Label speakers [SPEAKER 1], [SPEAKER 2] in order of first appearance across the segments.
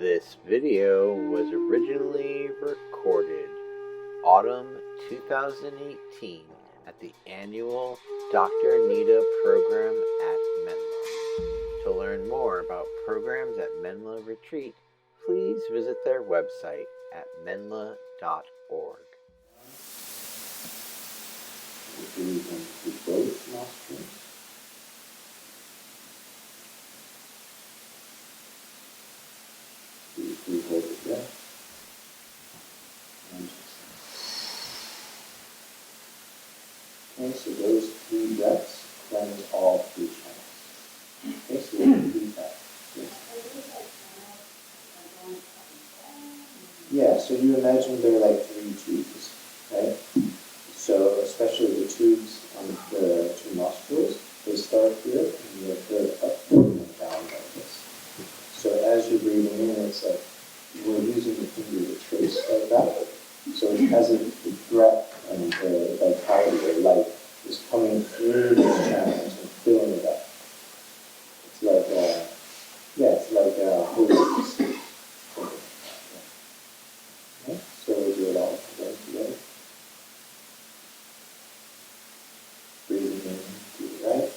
[SPEAKER 1] This video was originally recorded autumn 2018 at the annual Dr. Anita program at Menla. To learn more about programs at Menla Retreat, please visit their website at menla.org.
[SPEAKER 2] Breathe in through both nostrils. Deeply hold the breath. And okay, so those 3 breaths cleanse all 3 channels. Okay, so we'll repeat that. Yeah, so you imagine they're like 3 tubes, right? So especially the tubes on the 2 nostrils, they start here and they go up and down like this. So as you're breathing in, it's like we're using the finger to trace like that. So it has the breath and the vitality, the light is coming through those channels and filling it up. It's like a hose. Okay, so we'll do it all together. Breathing in to the right,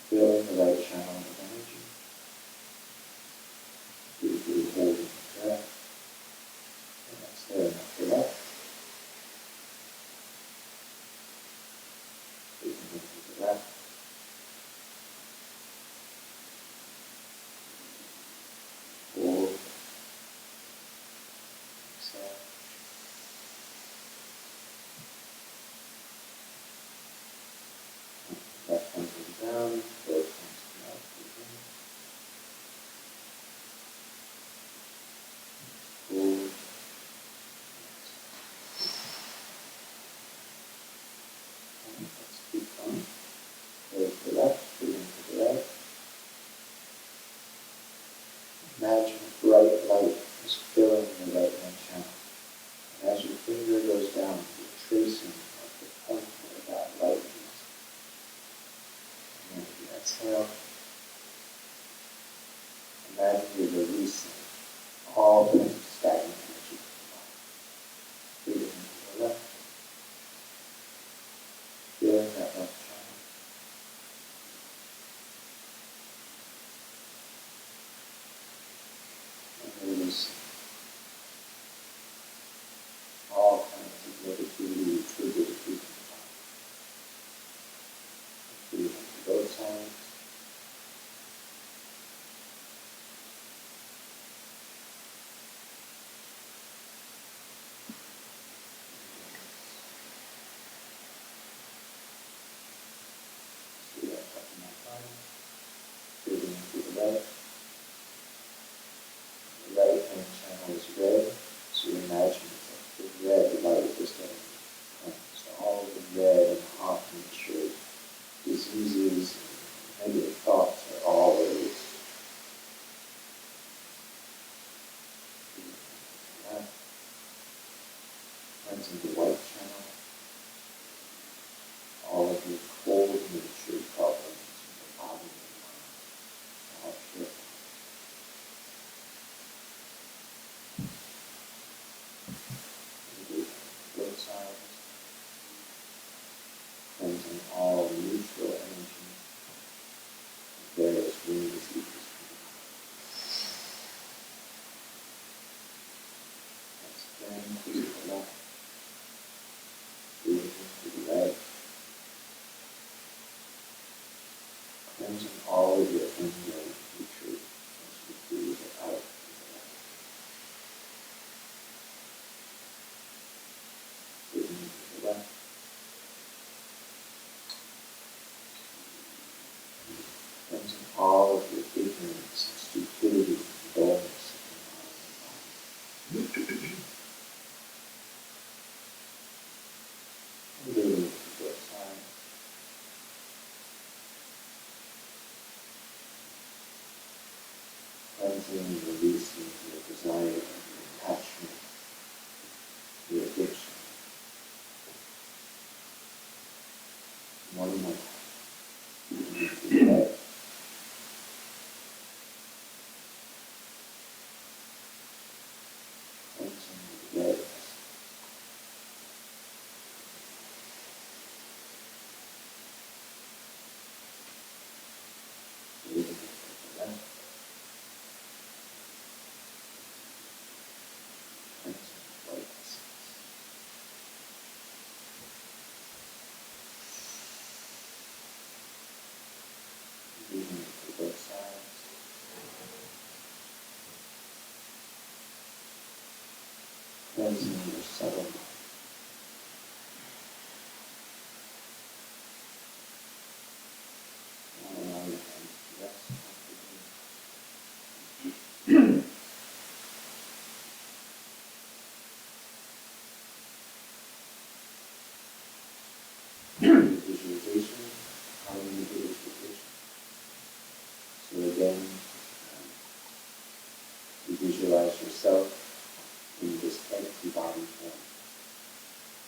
[SPEAKER 2] filling the right channel with energy. Deeply holding the breath. And exhaling to the left. Breathing into the left. Hold. Exhale. Left hand comes down, both hands come out. Hold. And let's keep going. Hold to the left, breathe into the right. Imagine bright light is filling the right hand channel. And as your finger goes down, you're tracing at the point where that light is. And as you exhale, imagine you're releasing all kinds of stagnant energy from the body. Breathing into the left, feeling that left channel. And releasing all kinds of negativity triggered through the body. Breathe into both sides. See that up in my body. Breathing into the right. The right hand channel is red, so you imagine it's like the red light is getting cleansed. All the red and hot nature, diseases, and negative thoughts are all released. Left, cleansing the white channel. All of your cold nature problems in the body and mind, all shift. Both sides, cleansing all neutral energy, various wound diseases. Extend to the left, breathing to the right, cleansing all of your anger and hatred as you breathe it out to the left. Breathing to the left. Cleansing all of your ignorance and stupidity and dullness in your mind and body. And breathing to both sides. Cleansing and releasing your desire, your attachment, your addiction. One more time. Breathing to the right. cleansing your subtle mind. Now allow your hand to rest comfortably. Visualization, Karmamudra visualization. So again, you visualize yourself in this empty body form.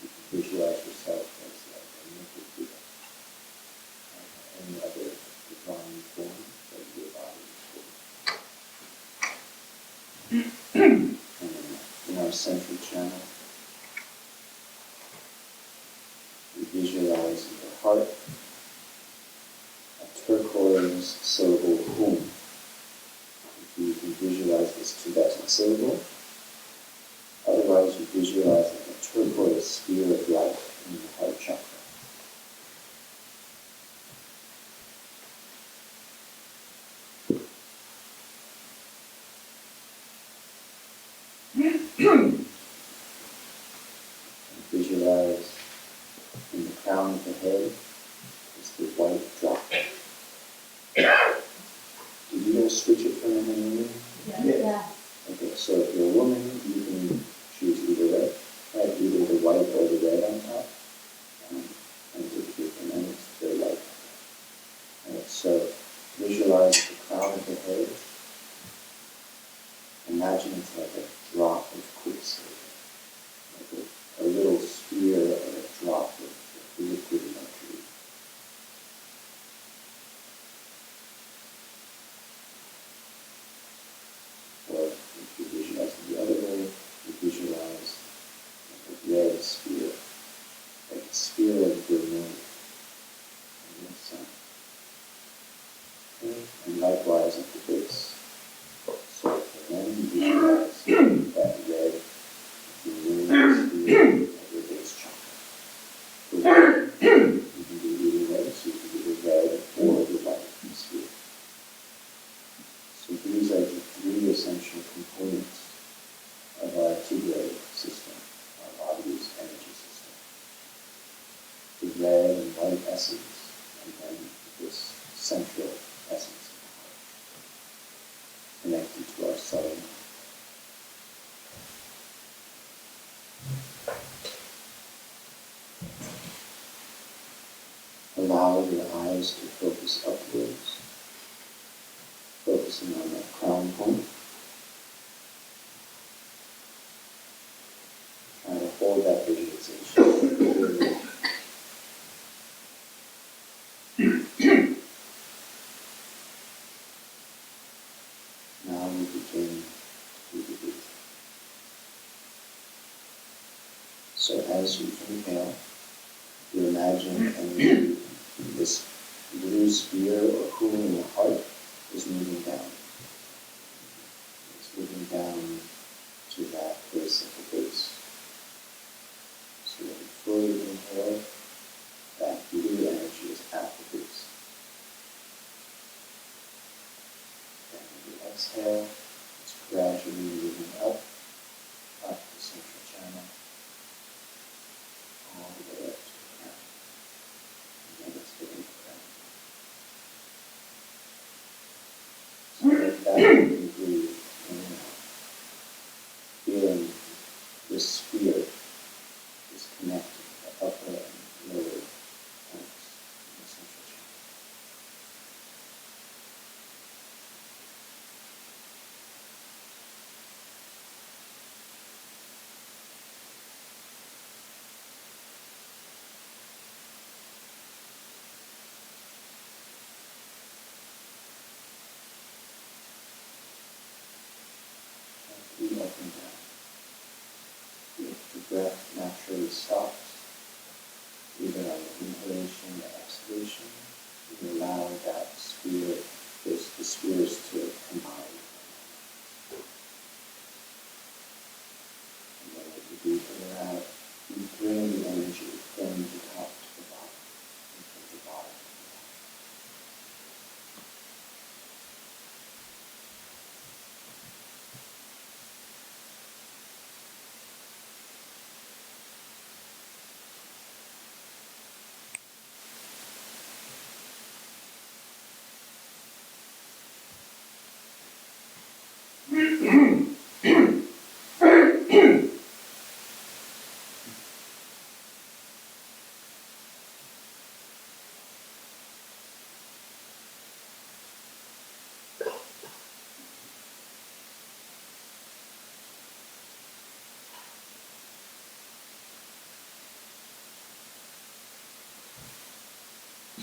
[SPEAKER 2] You can visualize yourself as like a naked Buddha, or any other divine form that your body is holding. And in our central channel, you visualize in your heart a turquoise syllable hum. If you can visualize this Tibetan syllable, otherwise you visualize like a turquoise sphere of light in your heart chakra. And visualize in the crown of the head is the white drop. Did you guys switch it for men and women?
[SPEAKER 3] Yeah.
[SPEAKER 2] Okay, so if you're a woman, you can choose either way, right? Either the white or the red on top. And if you're for men, it's the white. Right, so visualize the crown of the head. Imagine it's like a drop of quicksilver, like a little sphere or a drop of liquid mercury. Or if you visualize it the other way, you visualize like a red sphere, like a sphere of vermilion in the sun. Okay? And likewise at the base. So for men, you visualize that red vermilion sphere at your base chakra. For women, you can do either way, so you can do the red or the white sphere. So these are the three essential components of our integrated system, our body's energy system. The red and white essence, and then this central essence of the heart, connected to our subtle mind. Allow your eyes to focus upwards, focusing on that crown point. Try to hold that visualization. Now we begin to breathe. So as you inhale, you imagine this blue sphere or hum in your heart is moving down. It's moving down to that place at the base. So when you fully inhale, that blue energy is at the base. And when you exhale, it's gradually moving up the central channel, all the way up to the crown. And then it's hitting the crown. So like that, you breathe in and out, feeling this sphere is connected to the upper and lower points in the central channel. And breathe up and down. If the breath naturally stops, either on the inhalation or exhalation, you allow that sphere, the spheres to combine. And then as you breathe in and out, you bring the energy from the top to the bottom, and from the bottom to the top.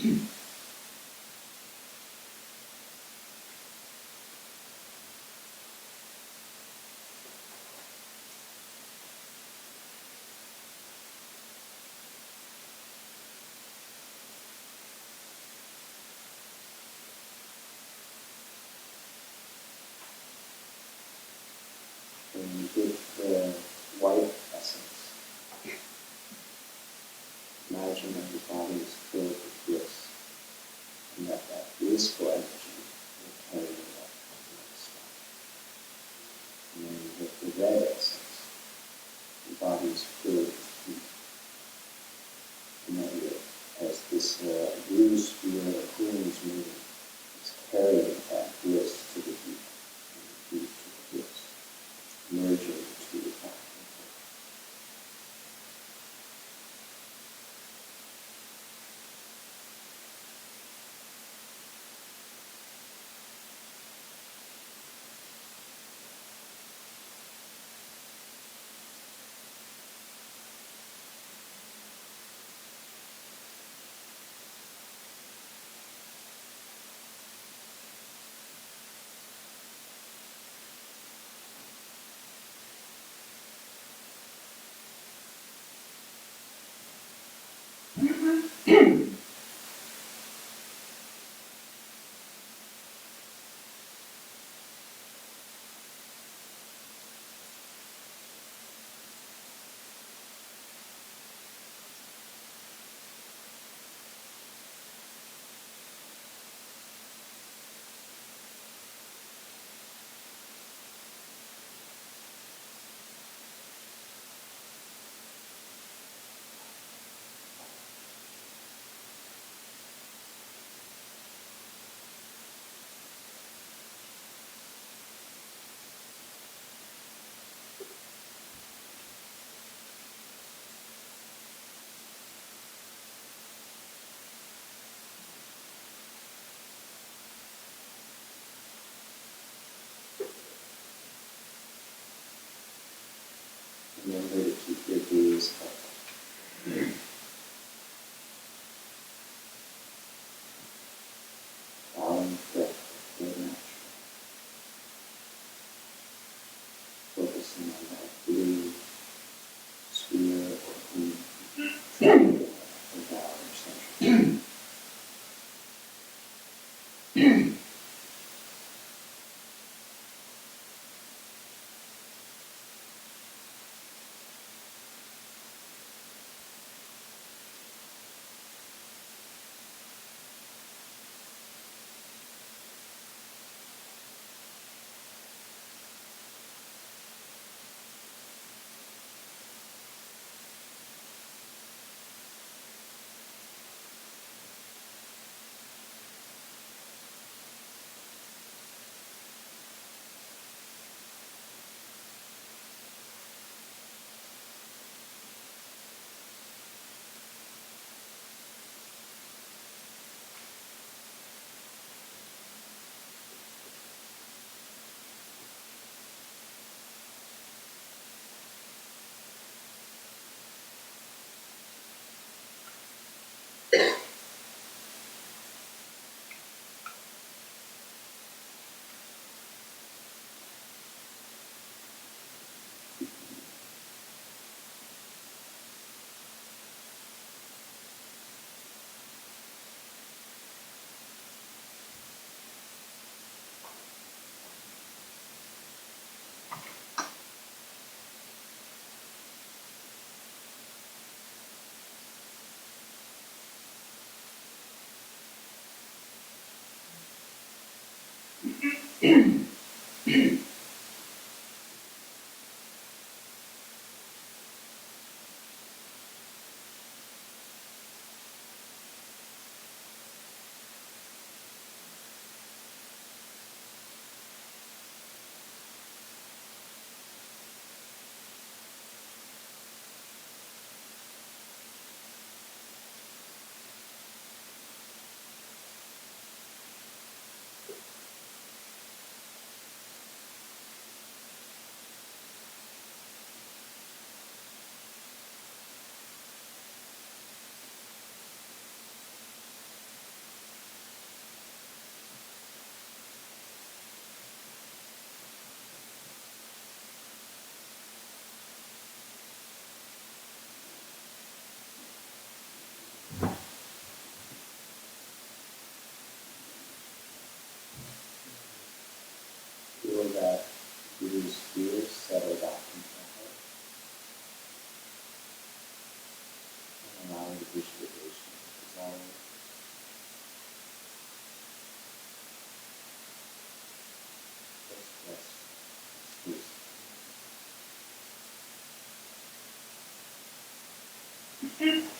[SPEAKER 2] And with the white essence, imagine that your body is filled with bliss, and that blissful energy will carry you up to the next spot. And then with the red essence, your body is filled with heat. And that as this blue sphere of cooling is moving, it's carrying that bliss to the heat, and the heat to the bliss, merging the two back and forth. Remember to keep your gaze up. Allowing breath to flow naturally. Focusing on that blue sphere or blue triangle or valley or center.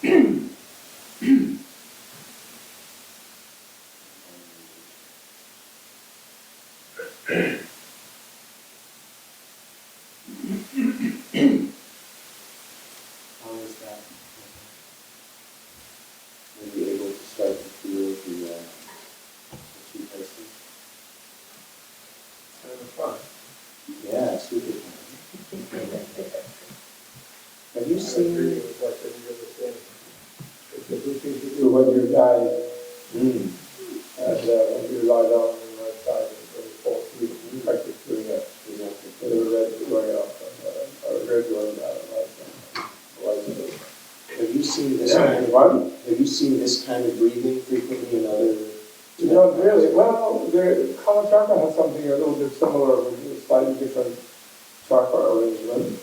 [SPEAKER 2] How is that? Were you able to start to feel the two places?
[SPEAKER 3] Kind of fun.
[SPEAKER 2] Yeah, super fun. Have you
[SPEAKER 3] I was
[SPEAKER 2] seen
[SPEAKER 3] reading it like that you understand. It's a good thing to
[SPEAKER 4] So
[SPEAKER 3] do.
[SPEAKER 4] when you die,
[SPEAKER 2] Mm.
[SPEAKER 4] and when you lie down on the right side, and when you fall asleep, you practice doing that.
[SPEAKER 2] Exactly.
[SPEAKER 4] With a red going up, and a red going down, right.
[SPEAKER 2] Have you seen this kind of
[SPEAKER 4] One?
[SPEAKER 2] Have you seen this kind of breathing frequently in other?
[SPEAKER 4] Not really. Well, the Kala chakra has something a little bit similar with a slightly different chakra arrangement.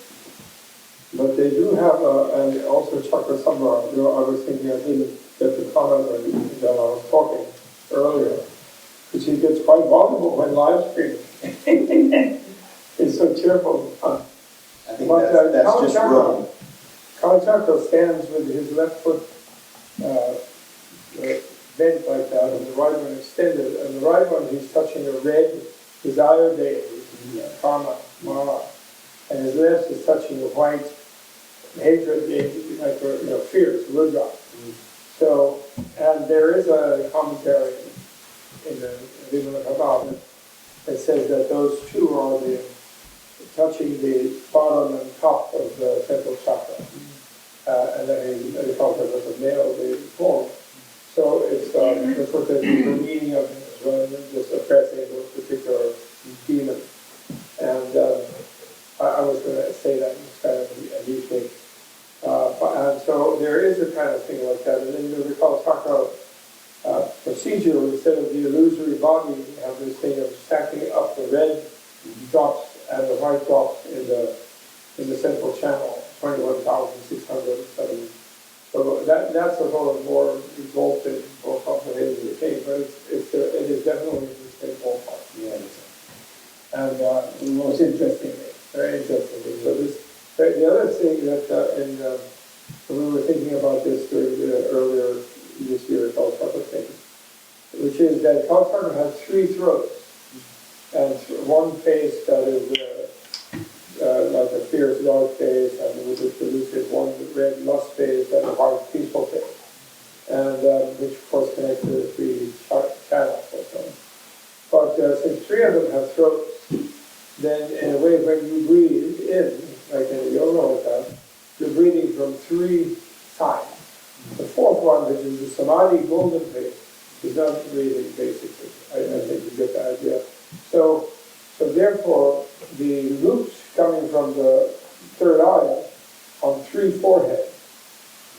[SPEAKER 4] But they do have and also chakra samvara. You know, I was thinking, I didn't get to comment when I was talking earlier, because he gets quite vulnerable when live streaming. He's so cheerful.
[SPEAKER 2] I think
[SPEAKER 4] But
[SPEAKER 2] that's
[SPEAKER 4] Kala
[SPEAKER 2] just
[SPEAKER 4] chakra,
[SPEAKER 2] wrong.
[SPEAKER 4] Kala chakra stands with his left foot bent like that, and the right one extended, and the right one he's touching a red desire deity, Karma, Mara, and his left is touching a white hatred deity, like fierce, Rudra. So, and there is a commentary in the Vimala Kabbalah that says that those two are touching the bottom and top of the central chakra, and then they call it as a male form. So it's that's what the meaning of it is, rather than just oppressing those particular demons. And I was going to say that it's kind of a neat thing. And so there is a kind of thing like that. And then we call chakra procedure, instead of the illusory body, we have this thing of stacking up the red drops and the white drops in the central channel, 21,607. So that's a sort of more exalted, more complicated thing, but it is definitely in the same ballpark.
[SPEAKER 2] Yeah.
[SPEAKER 4] And most interesting thing, very interesting thing. So the other thing that when we were thinking about this earlier this year, Kalsaka thing, which is that Kalsaka has three throats, and one face that is like a fierce dark face, and with the lucid one red lust face, and a white peaceful face, and which of course connects to the three channels or so. But since three of them have throats, then in a way when you breathe in, like in a yoga like that, you're breathing from three sides. The fourth one, which is the samadhi golden face, is not breathing basically. I think you get the idea. So therefore, the loops coming from the third eye on three foreheads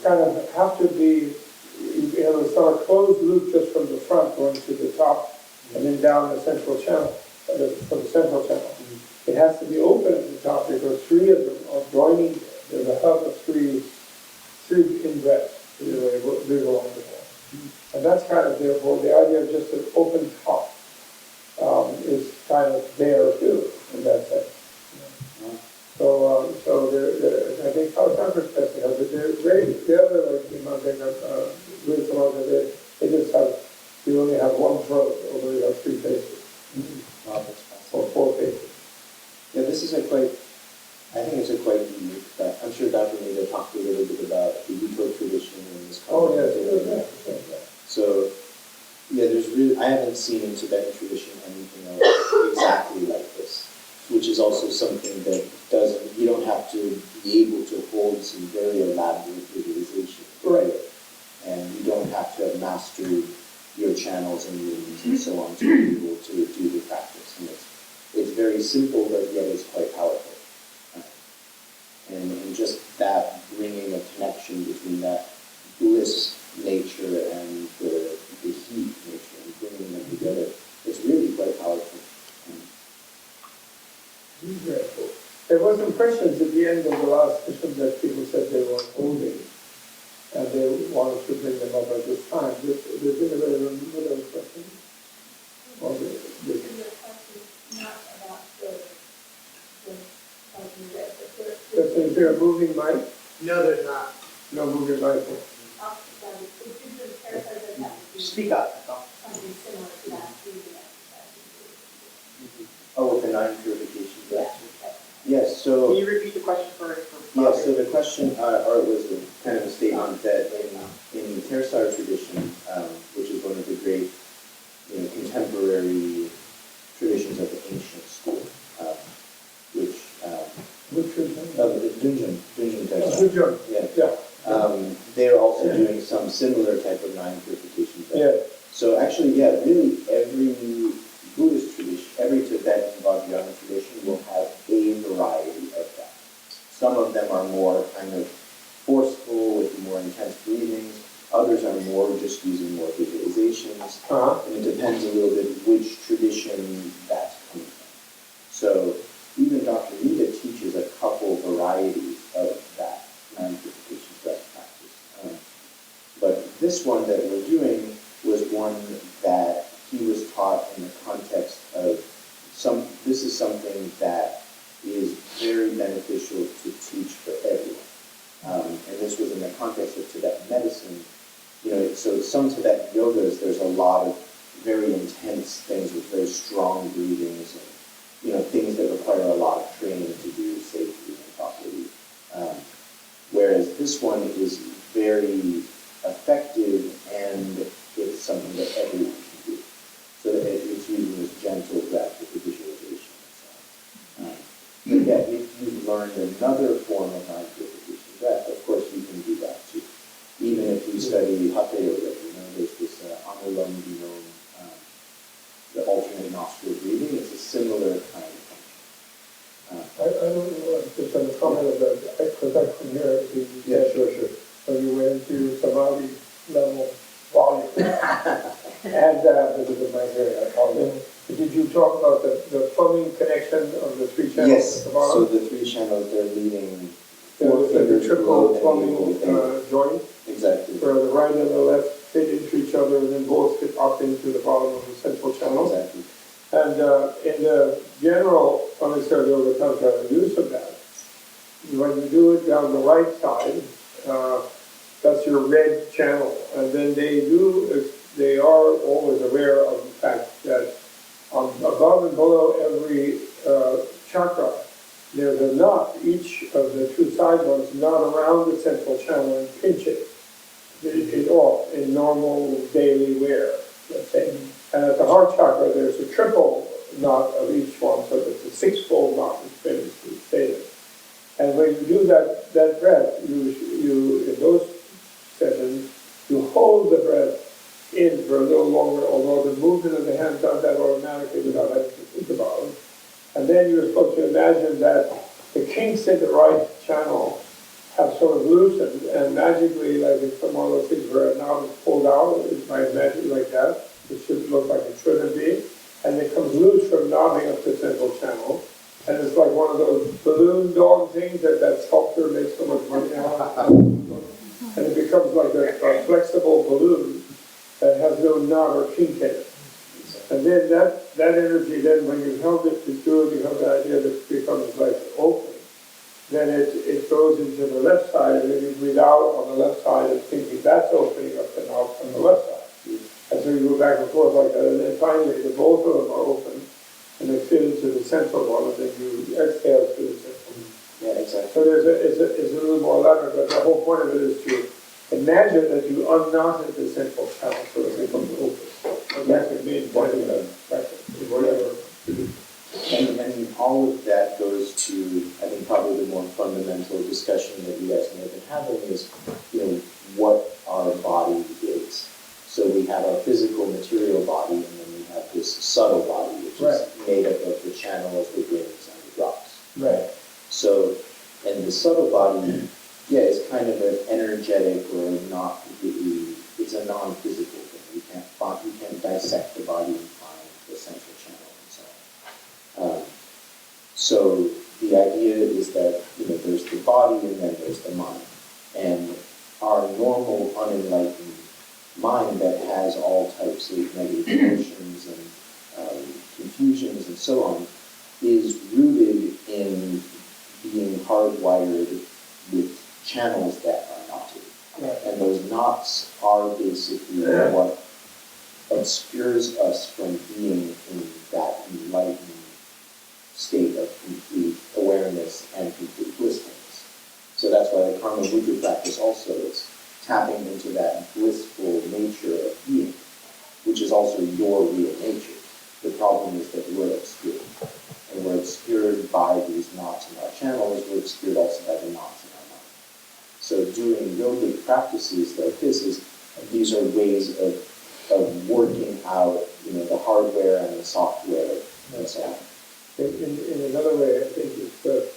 [SPEAKER 4] kind of have to be, it's not a closed loop just from the front going to the top and then down the central channel, from the central channel. It has to be open at the top because three of them are joining. There's a hub of three in-breaths, visual on the wall. And that's kind of, therefore, the idea of just an open top is kind of there too, in that sense. So I think how Tantra testing has it. The other, like you might think of, with some other, they just have, you only have one throat, although you have three faces.
[SPEAKER 2] Wow, that's fascinating.
[SPEAKER 4] Or four faces.
[SPEAKER 2] Yeah, this is I think it's a quite unique, but I'm sure Dr. Nida talked a little bit about the Ito tradition and this
[SPEAKER 4] Oh, yes,
[SPEAKER 2] concept.
[SPEAKER 4] yeah.
[SPEAKER 2] So, yeah, I haven't seen in Tibetan tradition anything else exactly like this, which is also something that you don't have to be able to hold some very elaborate visualization.
[SPEAKER 4] Right.
[SPEAKER 2] And you don't have to have mastered your channels and rooms and so on to be able to do the practice. And it's very simple, but yet it's quite powerful. And just that bringing a connection between that bliss nature and the heat nature and bringing them together, it's really quite powerful.
[SPEAKER 4] Very cool. There were some questions at the end of the last session that people said they were holding, and they wanted to bring them up at this time. Does anybody remember those questions? Or
[SPEAKER 5] The question not about the
[SPEAKER 4] is there a moving mic?
[SPEAKER 3] No, there's not.
[SPEAKER 4] No moving mic.
[SPEAKER 2] Speak up, that's all.
[SPEAKER 5] something similar to that breathing exercise.
[SPEAKER 2] Oh, with the nine purification
[SPEAKER 5] Yeah.
[SPEAKER 2] breaths. Yes, so.
[SPEAKER 6] Can you repeat the question for
[SPEAKER 2] Yeah, so the question, or it was a kind of a statement that in the Theravada tradition, which is one of the great, contemporary traditions of the ancient school, which,
[SPEAKER 4] Which is,
[SPEAKER 2] the Dungeon Theravada.
[SPEAKER 4] good job.
[SPEAKER 2] Yeah.
[SPEAKER 4] Yeah,
[SPEAKER 2] They're also doing some similar type of nine purification practice.
[SPEAKER 4] yeah,
[SPEAKER 2] So actually, yeah, really every Buddhist tradition, every Tibetan Vajrayana tradition will have a variety of that. Some of them are more kind of forceful with more intense breathings. Others are more just using more visualizations. And it depends a little bit which tradition that's coming from. So even Dr. Nida teaches a couple varieties of that nine purification breath practice. But this one that we're doing was one that he was taught in the context of this is something that is very beneficial to teach for everyone. And this was in the context of Tibetan medicine. So some Tibetan yogas, there's a lot of very intense things with very strong breathings and, things that require a lot of training to do safely and properly. Whereas this one is very effective and it's something that everyone can do. So that it's using this gentle breath with the visualization and so on. But yeah, if you've learned another form of nine purification breath, of course you can do that too. Even if you study Hatha Yoga, there's this Anulom Vilom, the alternate nostril breathing. It's a similar kind of function.
[SPEAKER 4] I don't know, just on the comment of that, because I couldn't hear it.
[SPEAKER 2] Yeah, sure.
[SPEAKER 4] So you went into Samadhi level volume. And, because of my hearing, I apologize. Did you talk about the plumbing connection of the three channels
[SPEAKER 2] Yes,
[SPEAKER 4] at the
[SPEAKER 2] so
[SPEAKER 4] bottom?
[SPEAKER 2] the three channels, they're leading
[SPEAKER 4] Yeah,
[SPEAKER 2] four
[SPEAKER 4] it's like
[SPEAKER 2] fingers
[SPEAKER 4] a triple
[SPEAKER 2] below the
[SPEAKER 4] plumbing
[SPEAKER 2] navel.
[SPEAKER 4] joint,
[SPEAKER 2] Exactly.
[SPEAKER 4] where the right and the left fit into each other, and then both fit up into the bottom of the central channel.
[SPEAKER 2] Exactly.
[SPEAKER 4] And in the general Phoenicia Yoga Tantra use of that, when you do it down the right side, that's your red channel. And then they are always aware of the fact that above and below every chakra, there's a knot, each of the two side ones, knot around the central channel and pinch it off in normal daily wear, let's say. And at the heart chakra, there's a triple knot of each one, so it's a six-fold knot, it's famously stated. And when you do that breath, you in those sessions, you hold the breath in for a little longer, although the movement of the hand does that automatically without having to think about it. And then you're supposed to imagine that the kinks in the right channel have sort of loosened, and magically, like it's one of those things where a knot is pulled out, it might magically like that, it should look like it shouldn't be, and it comes loose from knotting up the central channel. And it's like one of those balloon dog things that sculptor makes so much money out of. And it becomes like a flexible balloon that has no knot or kink in it. And then that energy, then when you held it to do it, you have the idea that it becomes like open. Then it goes into the left side, and then you breathe out on the left side and thinking that's opening up the knot on the left side. And so you go back and forth like that, and then finally both of them are open, and they fit into the central one, and then you exhale to the central one.
[SPEAKER 2] Yeah, exactly.
[SPEAKER 4] So it's a little more elaborate, but the whole point of it is to imagine that you unknotted the central channel so it becomes open. And that's the main point of the practice, whatever.
[SPEAKER 2] And all of that goes to, I think, probably the more fundamental discussion that you guys may have been having is, what our body is. So we have our physical material body, and then we have this subtle body, which is made up of the channels, the rings, and the drops.
[SPEAKER 4] Right.
[SPEAKER 2] So, and the subtle body, is kind of an energetic or not completely, it's a non-physical thing. You can't dissect the body and find the central channel and so on. So the idea is that, there's the body and then there's the mind. And our normal unenlightened mind that has all types of negative emotions and confusions and so on is rooted in being hardwired with channels that are knotted.
[SPEAKER 4] Right.
[SPEAKER 2] And those knots are basically what obscures us from being in that enlightened state of complete awareness and complete blissfulness. So that's why the Karmamudra practice also is tapping into that blissful nature of being, which is also your real nature. The problem is that we're obscured. And we're obscured by these knots in our channels, we're obscured also by the knots in our mind. So doing yogic practices like this these are ways of working out, the hardware and the software and so on.
[SPEAKER 4] In another way, I think it's the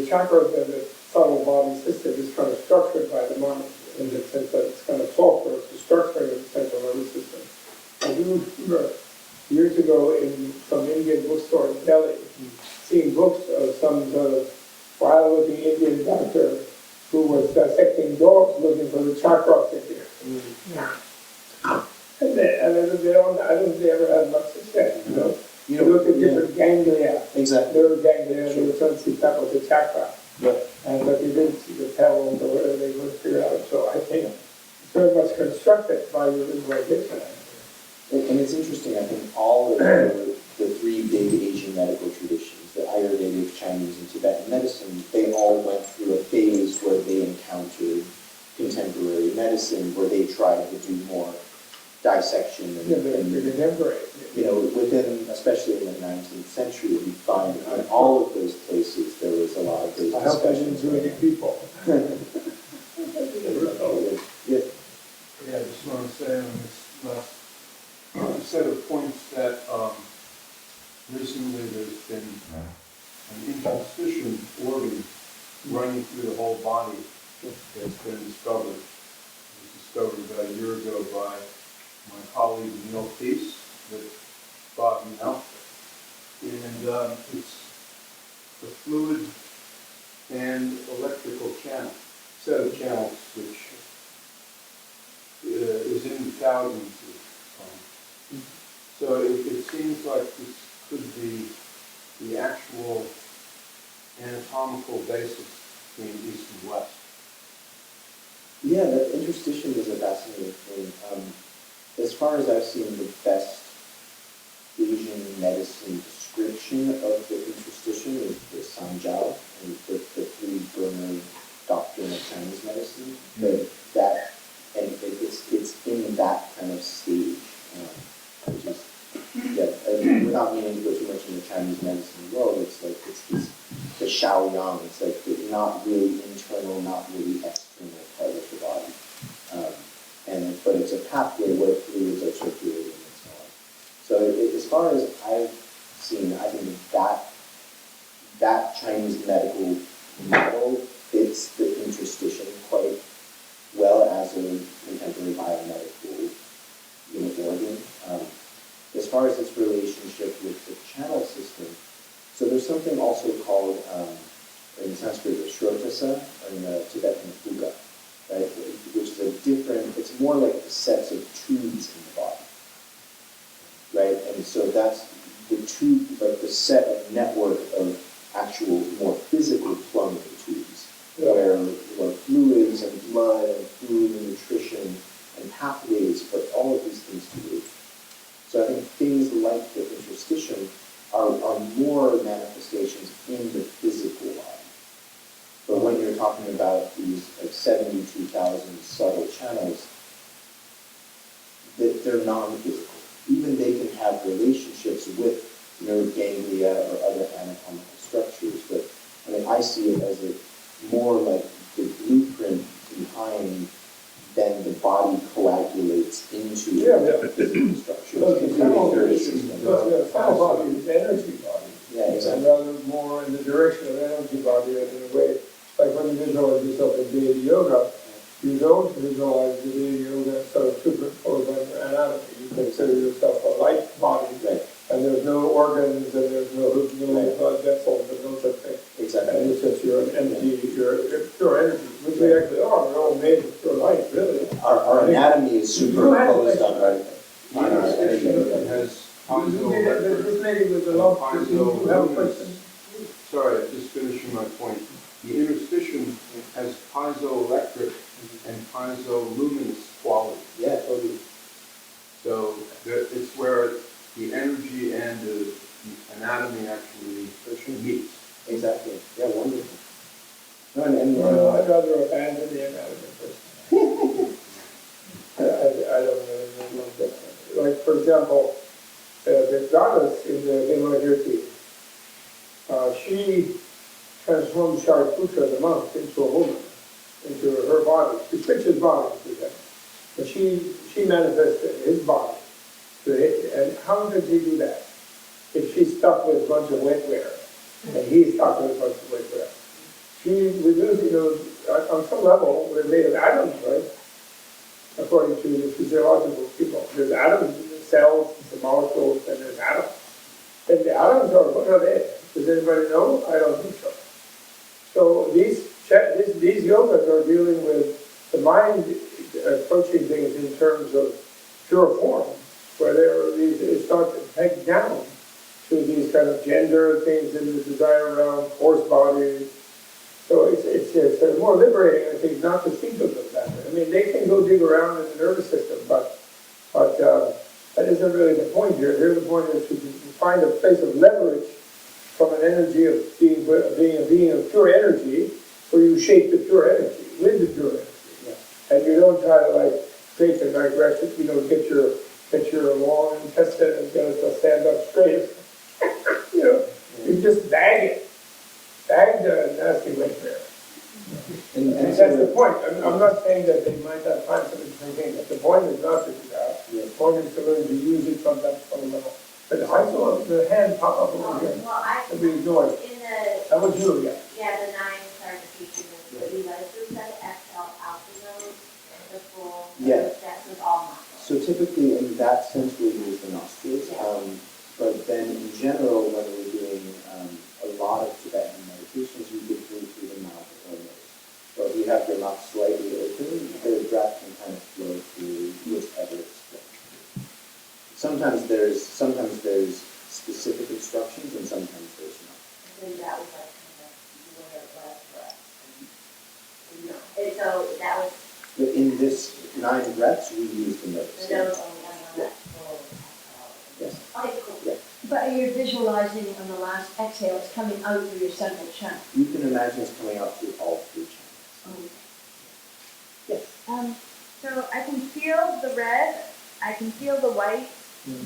[SPEAKER 4] chakras and the subtle body system is kind of structured by the mind in the sense that it's kind of software, it's the structure of the central nervous system. I do remember years ago in some Indian bookstore in Delhi, seeing books of some sort of wild-looking Indian doctor who was dissecting dogs looking for the chakras in there. And I don't think they ever had much success, You look at different ganglia.
[SPEAKER 2] Exactly.
[SPEAKER 4] Nerve ganglia, they were trying to see if that was a chakra. But they didn't see the petals or whatever they couldn't figure out. So I think it's very much constructed by your visualization.
[SPEAKER 2] And it's interesting, I think all of the three big Asian medical traditions, the Ayurvedic, Chinese, and Tibetan medicine, they all went through a phase where they encountered contemporary medicine, where they tried to do more dissection within, especially in the 19th century, we find in all of those places there was a lot of those
[SPEAKER 4] I hope I didn't
[SPEAKER 2] discussions.
[SPEAKER 4] do any people.
[SPEAKER 2] Yeah.
[SPEAKER 3] Yeah, I just want to say on this last set of points that recently there's been an interstitial organ running through the whole body that's been discovered. It was discovered about a year ago by my colleague Neil Peace with Bob Mel. And it's a fluid and electrical channel, set of channels which is in the thousands. So it seems like this could be the actual anatomical basis between East and West.
[SPEAKER 2] Yeah, that interstitium is a fascinating thing. As far as I've seen, the best Asian medicine description of the interstitium is the Sanjiao, and the three-burner doctrine of Chinese medicine. It's in that kind of stage, which is, without meaning to go too much into Chinese medicine world, it's the Shaoyang, it's like the not really internal, not really external part of the body. But it's a pathway where fluids are circulating and so on. So as far as I've seen, I think that Chinese medical model fits the interstitium quite well as a contemporary biomedical organ. As far as its relationship with the channel system, so there's something also called, in Sanskrit, the Shrotasa, or in the Tibetan Fuga, right? Which is a different, it's more like the sets of tubes in the body, right? And so that's the tube, like the set of network of actual more physical plumbing tubes, where fluids and blood and food and nutrition and pathways for all of these things to move. So I think things like the interstitium are more manifestations in the physical body. But when you're talking about these 72,000 subtle channels, they're non-physical. Even they can have relationships with nerve ganglia or other anatomical structures, but I see it as more like the blueprint behind then the body coagulates into the physical structure.
[SPEAKER 4] The cell body is energy body.
[SPEAKER 2] Yeah, exactly.
[SPEAKER 4] And rather more in the direction of energy body, and in a way, like when you visualize yourself in Deity Yoga, you don't visualize the Deity Yoga sort of superimposed on your anatomy. You consider yourself a light body, and there's no organs, and there's no blood vessels, and no such thing.
[SPEAKER 2] Exactly.
[SPEAKER 4] And it's just your empty, your pure energy, which we actually are. We're all made of pure light, really.
[SPEAKER 2] Our anatomy is superimposed on our energy.
[SPEAKER 3] It has
[SPEAKER 4] This lady with the lump, you have a question?
[SPEAKER 3] Sorry, just finishing my point. The interstitium has piezoelectric and piezoluminous qualities.
[SPEAKER 2] Yeah, totally.
[SPEAKER 4] example, the goddess in the Menla she transformed Shariputra, the monk, into a woman, into her body. She switches bodies with him. But she manifested his body. And how did he do that? If she's stuck with a bunch of wetware, and he's stuck with a bunch of wetware. She reduced, on some level, we're made of atoms, right? According to the physiological people. There's atoms in the cells, the molecules, and there's atoms. And the atoms are, what are they? Does anybody know? I don't think so. So these yogas are dealing with the mind approaching things in terms of pure form, where it's not pegged down to these kind of gender things and the desire around horse bodies. So it's more liberating, I think, not to think of them that way. I mean, they can go dig around in the nervous system, but that isn't really the point here. Here the point is to find a place of leverage from an energy of being a being of pure energy, where you shape the pure energy with the pure energy. Yeah. And you don't try to fake and aggressive, get your long intestine and get it to stand up straight. You just bag the nasty weight there. And that's the point. I'm not saying that they might not find some interesting things, but the point is not to do that. The point is to learn to use it from that level. But I saw the hand pop up over here.
[SPEAKER 5] Well, I,
[SPEAKER 4] And we ignored it.
[SPEAKER 5] in the,
[SPEAKER 4] That was you, yeah.
[SPEAKER 5] the 9 clarification is what you guys just said, XL alpha node, the full,
[SPEAKER 2] Yeah.
[SPEAKER 5] that was all muscle.
[SPEAKER 2] So typically, in that sense, we use the nostrils.
[SPEAKER 5] Yeah.
[SPEAKER 2] But then, in general, when we're doing a lot of Tibetan meditations, we would move through the mouth or nose. So if you have your mouth slightly open, the breath can kind of flow through whichever it's flowing. Sometimes there's specific instructions, and sometimes there's not.
[SPEAKER 5] I think that was kind of where it was for us. And so that was
[SPEAKER 2] But in this 9 breaths, we use the nose.
[SPEAKER 5] the nose only, I know that full exhale.
[SPEAKER 2] Yes.
[SPEAKER 5] Okay, cool.
[SPEAKER 2] Yeah.
[SPEAKER 6] But you're visualizing on the last exhale, it's coming out through your central channel.
[SPEAKER 2] You can imagine it's coming out through all 3 channels. Yes.
[SPEAKER 7] So I can feel the red, I can feel the white.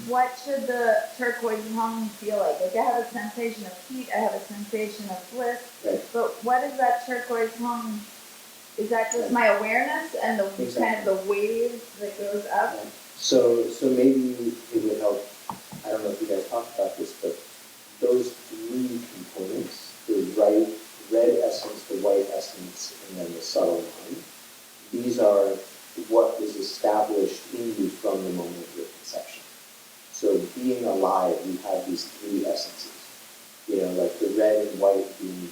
[SPEAKER 7] What should the turquoise hung feel like? Like I have a sensation of heat, I have a sensation of bliss,
[SPEAKER 2] Right.
[SPEAKER 7] but what is that turquoise hung? Is that just my awareness and the kind of the wave that goes up?
[SPEAKER 2] So maybe it would help. I don't know if you guys talked about this, but those 3 components, the red essence, the white essence, and then the subtle mind, these are what is established in you from the moment of your conception. So being alive, you have these 3 essences. Like the red and white being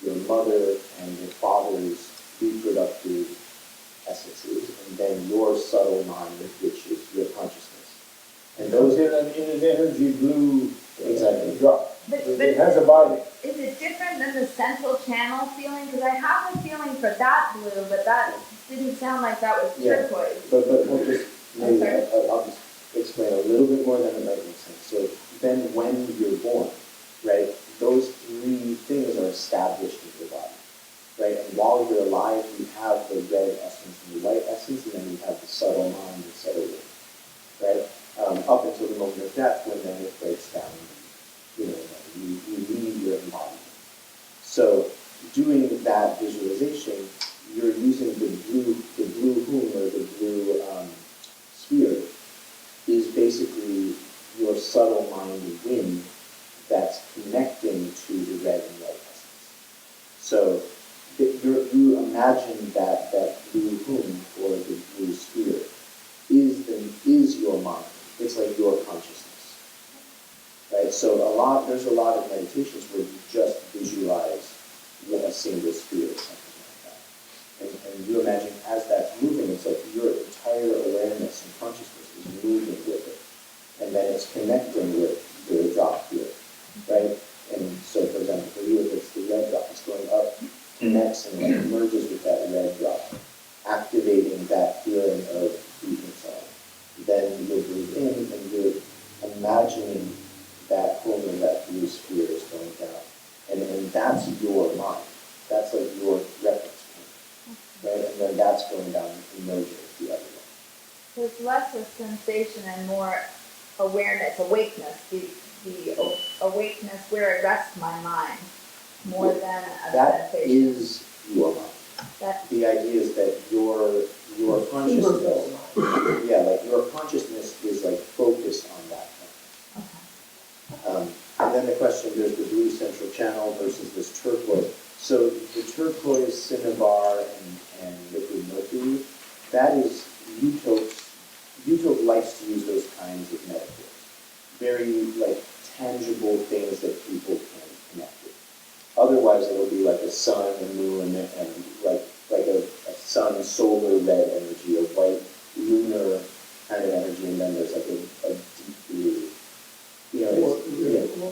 [SPEAKER 2] your mother and your father's reproductive essences, and then your subtle mind, which is your consciousness. And those
[SPEAKER 4] in an energy blue drop.
[SPEAKER 7] But
[SPEAKER 4] It has a body.
[SPEAKER 7] is it different than the central channel feeling? Because I have a feeling for that blue, but that didn't sound like that was
[SPEAKER 2] Yeah.
[SPEAKER 7] turquoise.
[SPEAKER 2] But we'll just maybe
[SPEAKER 7] Okay.
[SPEAKER 2] I'll just explain a little bit more, then it might make sense. So then when you're born, right, those 3 things are established in your body, right? And while you're alive, you have the red essence and the white essence, and then you have the subtle mind and subtle will, right? Up until the moment of death, when then it breaks down, you leave your embodiment. So doing that visualization, you're using the blue hum or the blue sphere is basically your subtle mind wind that's connecting to the red and white essence. So you imagine that blue hum or the blue sphere is your mind. It's like your consciousness, right? So there's a lot of meditations where you just visualize a single sphere or something like that. And you imagine as that's moving, it's like your entire awareness and consciousness is moving with it. And then it's connecting with the drop here, right? And so, for example, for you, if it's the red drop, it's going up, connects and like merges with that red drop, activating that feeling of being inside. Then you'll breathe in and you're imagining that home and that blue sphere is going down. And that's your mind. That's like your reference point, right? And then that's going down and merging with the other one.
[SPEAKER 7] So it's less a sensation and more awareness, awakeness, the awakeness where I rest my mind, more than a
[SPEAKER 2] That
[SPEAKER 7] sensation.
[SPEAKER 2] is your mind.
[SPEAKER 7] That,
[SPEAKER 2] The idea is that your consciousness, yeah, like your consciousness is like focused on that thing. And then the question, there's the blue central channel versus this turquoise. So the turquoise, cinnabar, and liquid milky, that is Utop's. Utop likes to use those kinds of metaphors. Very like tangible things that people can connect with. Otherwise, it'll be like a sun and moon and like a sun solar red energy, a white lunar kind of energy, and then there's like a deep blue. You know,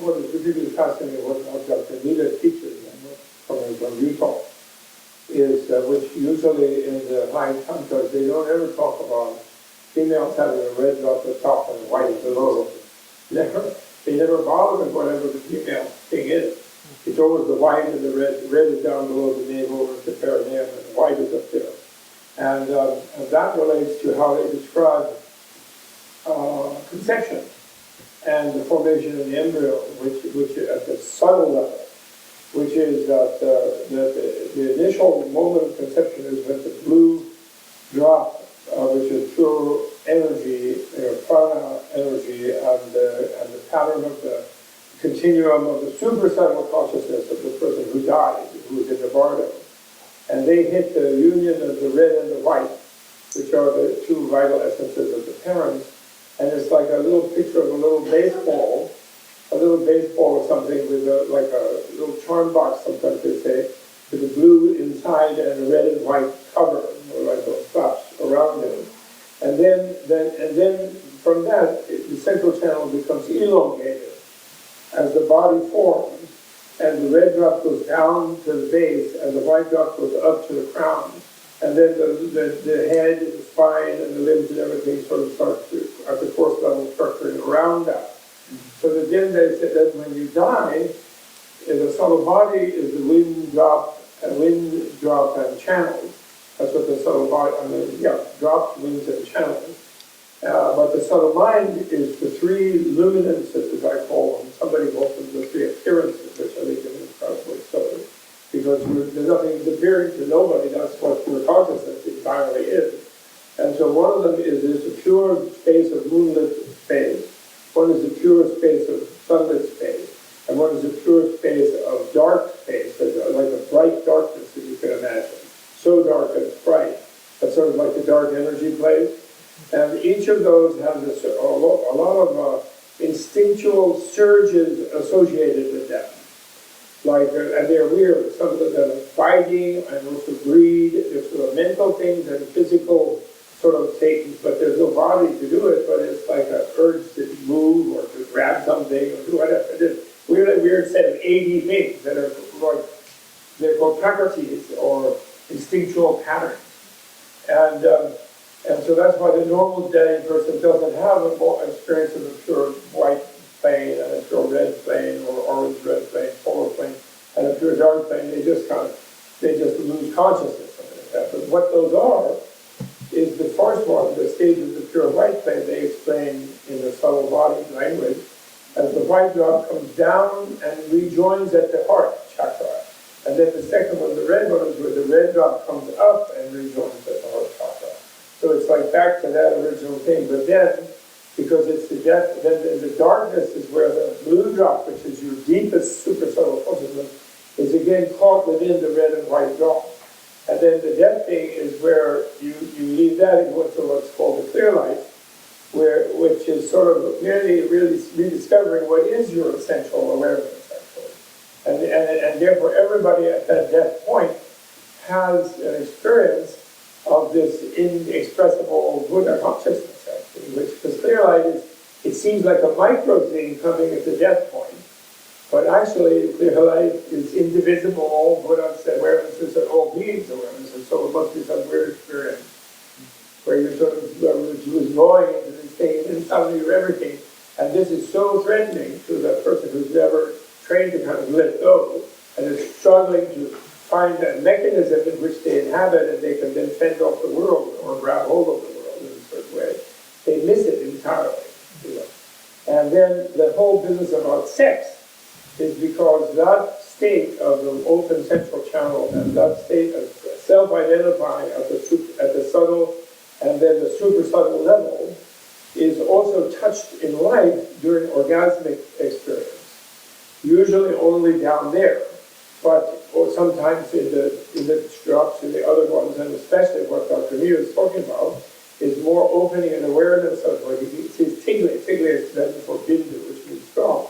[SPEAKER 4] What is particularly fascinating, what Dr. Nita teaches from Utah, is which usually in the high tantras, they don't ever talk about females having a red drop at the top and white below. They never bother with whatever the female thing is. It's always the white and the red. The red is down below the navel and the perineum, and the white is up there. And that relates to how they describe conception and the formation of the embryo, which at the subtle level, which is that the initial moment of conception is when the blue drop, which is pure energy, prana energy, and the pattern of the continuum of the supersubtle consciousness of the person who died, who is in the bardo. And they hit the union of the red and the white, which are the two vital essences of the parents. And it's like a little picture of a little baseball or something with like a little charm box, sometimes they say, with the blue inside and a red and white cover, or like those flaps around it. And then from that, the central channel becomes elongated as the body forms, and the red drop goes down to the base, and the white drop goes up to the crown. And then the head, the spine, and the limbs and everything sort of start to, at the fourth level, structuring around that. So that then they said that when you die, the subtle body is the wind drop and channels. That's what the subtle body, drops, winds, and channels. But the subtle mind is the three luminances, as I call them. Somebody calls them the three appearances, which I think is incredibly so. Because there's nothing appearing to nobody, that's what your consciousness entirely is. And so one of them is this pure space of moonlit space, one is a pure space of sunlit space, and one is a pure space of dark space, like a bright darkness, as you can imagine. So dark that it's bright. That's sort of like the dark energy place. And each of those has a lot of instinctual surges associated with them. Like, and they're weird. Some of them are fighting and also greed. There's sort of mental things and physical sort of statements, but there's no body to do it, but it's like an urge to move or to grab something or do whatever. It's a weird set of 80 things that are like, they're called prakritis or instinctual patterns. And so that's why the normal day person doesn't have an experience of a pure white plane and a pure red plane or orange red plane, polar plane, and a pure dark plane. They just lose consciousness of it. But what those are is the first one, the stage of the pure white plane, they explain in the subtle body language, as the white drop comes down and rejoins at the heart chakra. And then the second one, the red one, is where the red drop comes up and rejoins at the heart chakra. So it's like back to that original thing. But then, because it's the depth, then the darkness is where the blue drop, which is your deepest super subtle consciousness, is again caught within the red and white drop. And then the depth thing is where you leave that and go into what's called the clear light, which is sort of really rediscovering what is your essential awareness, actually. And therefore everybody at that depth point has an experience of this inexpressible Buddha consciousness, actually, which, because clear light is, it seems like a micro thing coming at the depth point, but actually clear light is indivisible, all Buddha's awarenesses and all beings' awarenesses, so it must be some weird experience where you're sort of going into this thing and then suddenly you're everything, and this is so threatening to the person who's never trained to kind of let go and is struggling to find a mechanism in which they inhabit and they can then fend off the world or grab hold of the world in a certain way. the whole business about sex is because that state of the open central channel and that state of self-identifying at the subtle and then the super subtle level is also touched in life during orgasmic experience. Usually only down there, but or sometimes in the drops in the other ones, and especially what Dr. Neil is talking about, is more opening and awareness of what he sees tingling. Tingling is Tibetan for bindu, which means strong.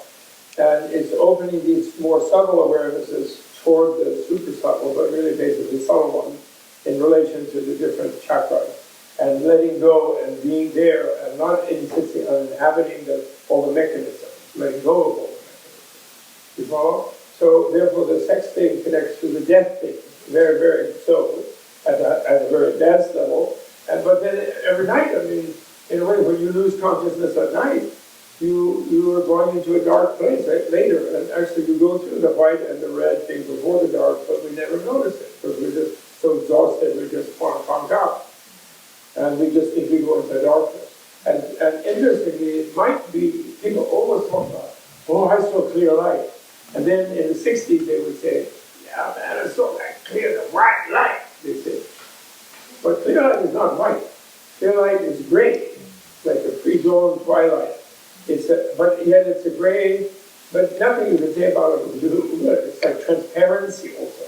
[SPEAKER 4] And it's opening these more subtle awarenesses toward the super subtle, but really basically subtle one, in relation to the different chakras. And letting go and being there and not insisting on inhabiting all the mechanisms, letting go of all the mechanisms. You follow? So therefore the sex thing connects to the death thing, very, very so, at a very advanced level. But then every night, I mean, in a way, when you lose consciousness at night, you are going into a dark place later, and actually you go through the white and the red thing before the dark, but we never notice it, because we're just so exhausted, we just want to funk out. And we just think we go into darkness. And interestingly, it might be, people always talk about, oh, I saw clear light. And then in the 60s, they would say, yeah, man, I saw that clear, the white light, they say. But clear light is not white. Clear light is gray, like a pre-dawn twilight. But yet it's a gray, but nothing you can say about it is blue. It's like transparency also.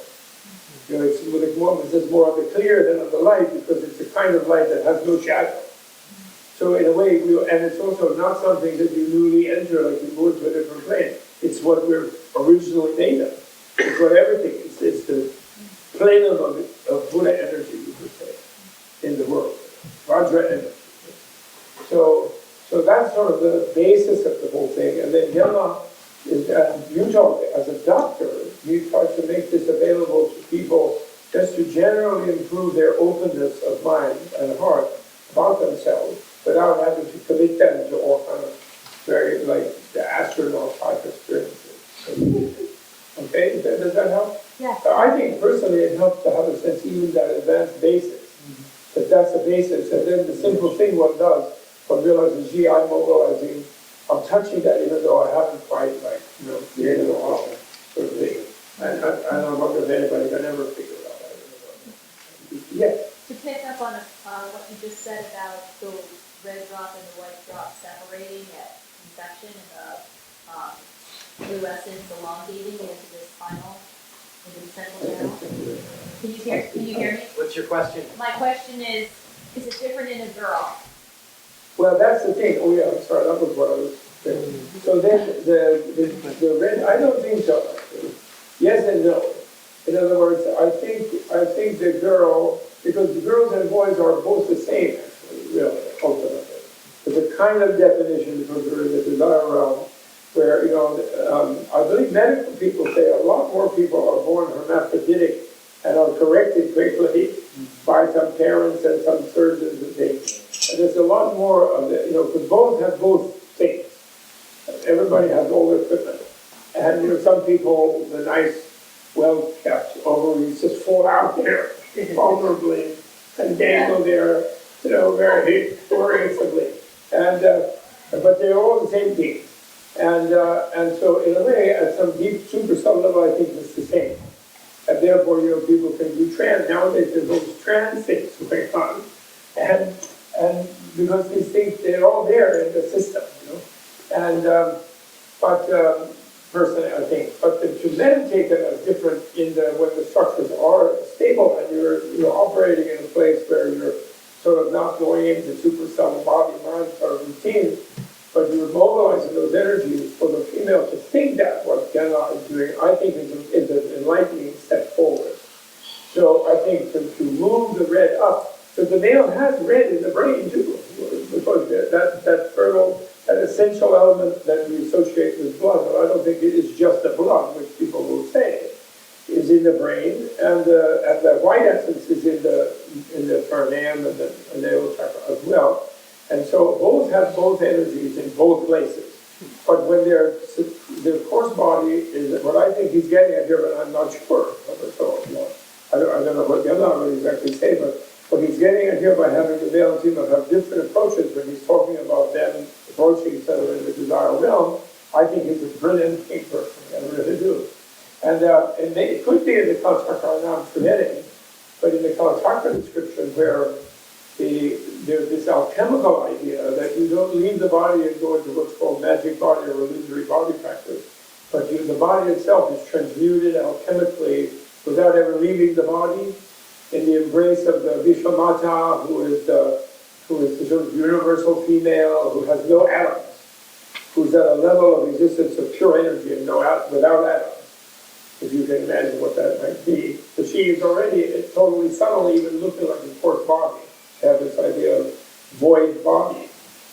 [SPEAKER 4] You know, it's more of the clear than of the light, because it's a kind of light that has no shadow. So in a way, and it's also not something that you newly enter, like you go into a different plane. It's what we're originally made of. It's what everything is. It's the plenum of Buddha energy, you could say, in the world. Vajra energy. So that's sort of the basis of the whole thing. And then Menla is, you talk as a doctor, you try to make this available to people just to generally improve their openness of mind and heart about themselves without having to commit them to all kind of very, like, the astronaut type experiences. Okay, does that help?
[SPEAKER 7] Yeah.
[SPEAKER 4] I think personally it helps to have a sense, even that advanced basis, that's the basis. And then the simple thing one does, one realizes, gee, I'm mobilizing, I'm touching that even though I haven't quite, like, the end of the world, sort of thing. And I don't wonder if anybody can ever figure it out. Yes.
[SPEAKER 6] To pick up on what you just said about the red drop and the white drop separating at conception and the blue essence elongating into this final, into the central channel. Can you hear me?
[SPEAKER 1] What's your question?
[SPEAKER 6] My question is it different in a girl?
[SPEAKER 4] Well, that's the thing. Oh yeah, I'm sorry, that was what I was saying. So then the red, I don't think so, actually. Yes and no. In other words, I think the girl, because the girls and boys are both the same, actually, really, ultimately. There's a kind of definition, because there is a desire realm where, I believe medical people say a lot more people are born hermaphroditic and are corrected quickly by some parents and some surgeons and things. And there's a lot more of the, because both have both things. Everybody has all the equipment. And, some people, the nice, well-kept ovaries just fall out there vulnerably and dangle there, very gloriously. And, but they're all the same things. And so in a way, at some deep, super subtle level, I think it's the same. And therefore, people can do trans. Nowadays, there's those trans things going on. And because these things, they're all there in the system, And, personally, I think, but to meditate them as different when the structures are stable and you're operating in a place where you're sort of not going into super subtle body, mind sort of routine, but you're mobilizing those energies for the female to think that what Menla is doing, I think is an enlightening step forward. So I think to move the red up, so the male has red in the brain too, because that fertile, that essential element that we associate with blood, but I don't think it is just the blood, which people will say, is in the brain, and the white essence is in the perineum and the navel chakra as well. And so both have both energies in both places. But when their coarse body is what I think he's getting at here, but I'm not sure. So, I don't know what Menla would exactly say, but what he's getting at here by having the male and female have different approaches when he's talking about them approaching each other in the desire realm, I think it's a brilliant thing personally, I really do. And it could be in the Kalachakra, now I'm forgetting, but in the Kalachakra description where there's this alchemical idea that you don't leave the body and go into what's called magic body or illusory body practice, but the body itself is transmuted alchemically without ever leaving the body in the embrace of the Vishwamata, who is the sort of universal female who has no atoms, who's at a level of existence of pure energy and without atoms. If you can imagine what that might be. So she is already totally subtly even looking like a coarse body. They have this idea of void body.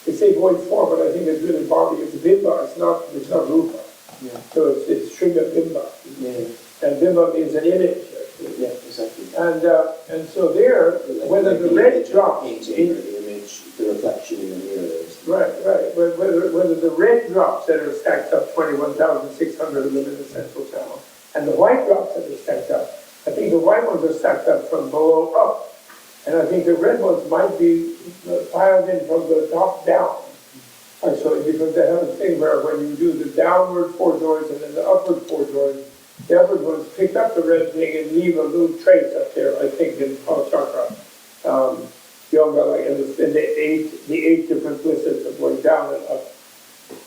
[SPEAKER 4] They say void form, but I think it's really body. It's bimba, it's not rupa.
[SPEAKER 2] Yeah.
[SPEAKER 4] So it's Sringa bimba.
[SPEAKER 2] Yeah.
[SPEAKER 4] And bimba means an image, actually.
[SPEAKER 2] Yeah, exactly.
[SPEAKER 4] And so there, whether the red drops
[SPEAKER 2] painting or the image, the reflection in the mirror.
[SPEAKER 4] Right. Whether the red drops that are stacked up, 21,600 of them in the central channel, and the white drops that are stacked up, I think the white ones are stacked up from below up, and I think the red ones might be piled in from the top down, actually, because they have a thing where when you do the downward four joints and then the upward four joints, the upward ones pick up the red thing and leave a little trace up there, I think, in Pala Chakra. Yoga, like in the eight different blisses of going down and up.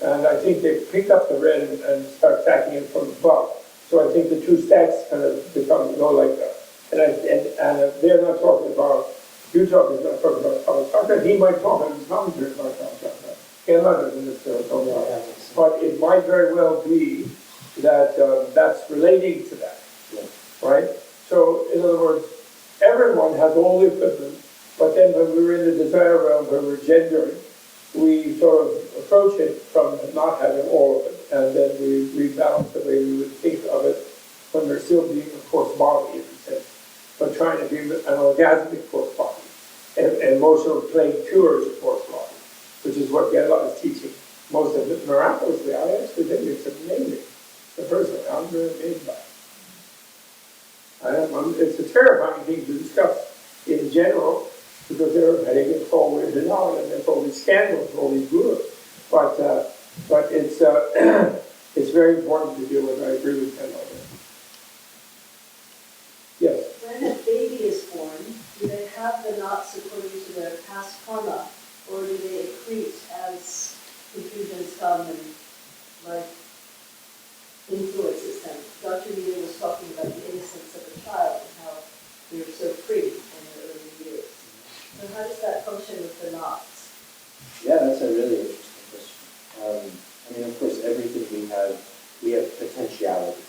[SPEAKER 4] And I think they pick up the red and start stacking it from above. So I think the two stacks kind of go like that. And they're not talking about, is not talking about Pala Chakra. He might talk in his commentary about Pala Chakra. Can't imagine this talking about that. But it might very well be that that's relating to that.
[SPEAKER 2] Yeah.
[SPEAKER 4] Right? So, in other words, everyone has all the equipment. But then when we're in the desire realm where we're gendering, we sort of approach it from not having all of it. And then we rebalance the way we would think of it when we're still being a coarse body, in a sense, but trying to be an orgasmic coarse body. And emotional plane cures a coarse body, which is what Menla is teaching. Most of it miraculously. I actually think it's amazing. The person, I'm very amazed by it. It's a terrifying thing to discuss in general, because they're heading it forward and on, and there's all these scandals, all these gurus. But it's it's very important to deal with. I agree with Ken on that. Yes.
[SPEAKER 5] When a baby is born, do they have the knots according to their past karma, or do they accrete as confusions come and life influences them? Dr. Nita was talking about the innocence of a child and how they're so free in their early years. So how does that function with the knots?
[SPEAKER 2] Yeah, that's a really interesting question. I mean, of course, everything we have potentiality,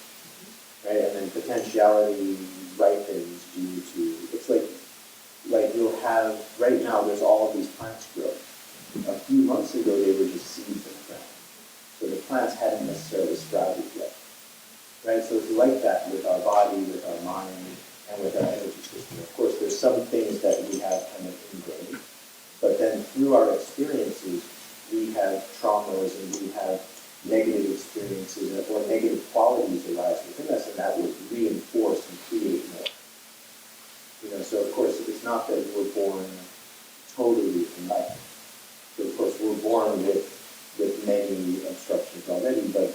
[SPEAKER 2] right? And then potentiality ripens due to, it's like you'll have, right now there's all of these plants growing. A few months ago, they were just seeds in the ground. So the plants hadn't necessarily sprouted yet, right? So it's like that with our body, with our mind, and with our energy system. Of course, there's some things that we have kind of ingrained, but then through our experiences, we have traumas and we have negative experiences or negative qualities arise within us, and that would reinforce and create more. So of course, it's not that we're born totally enlightened. So of course, we're born with many obstructions already, but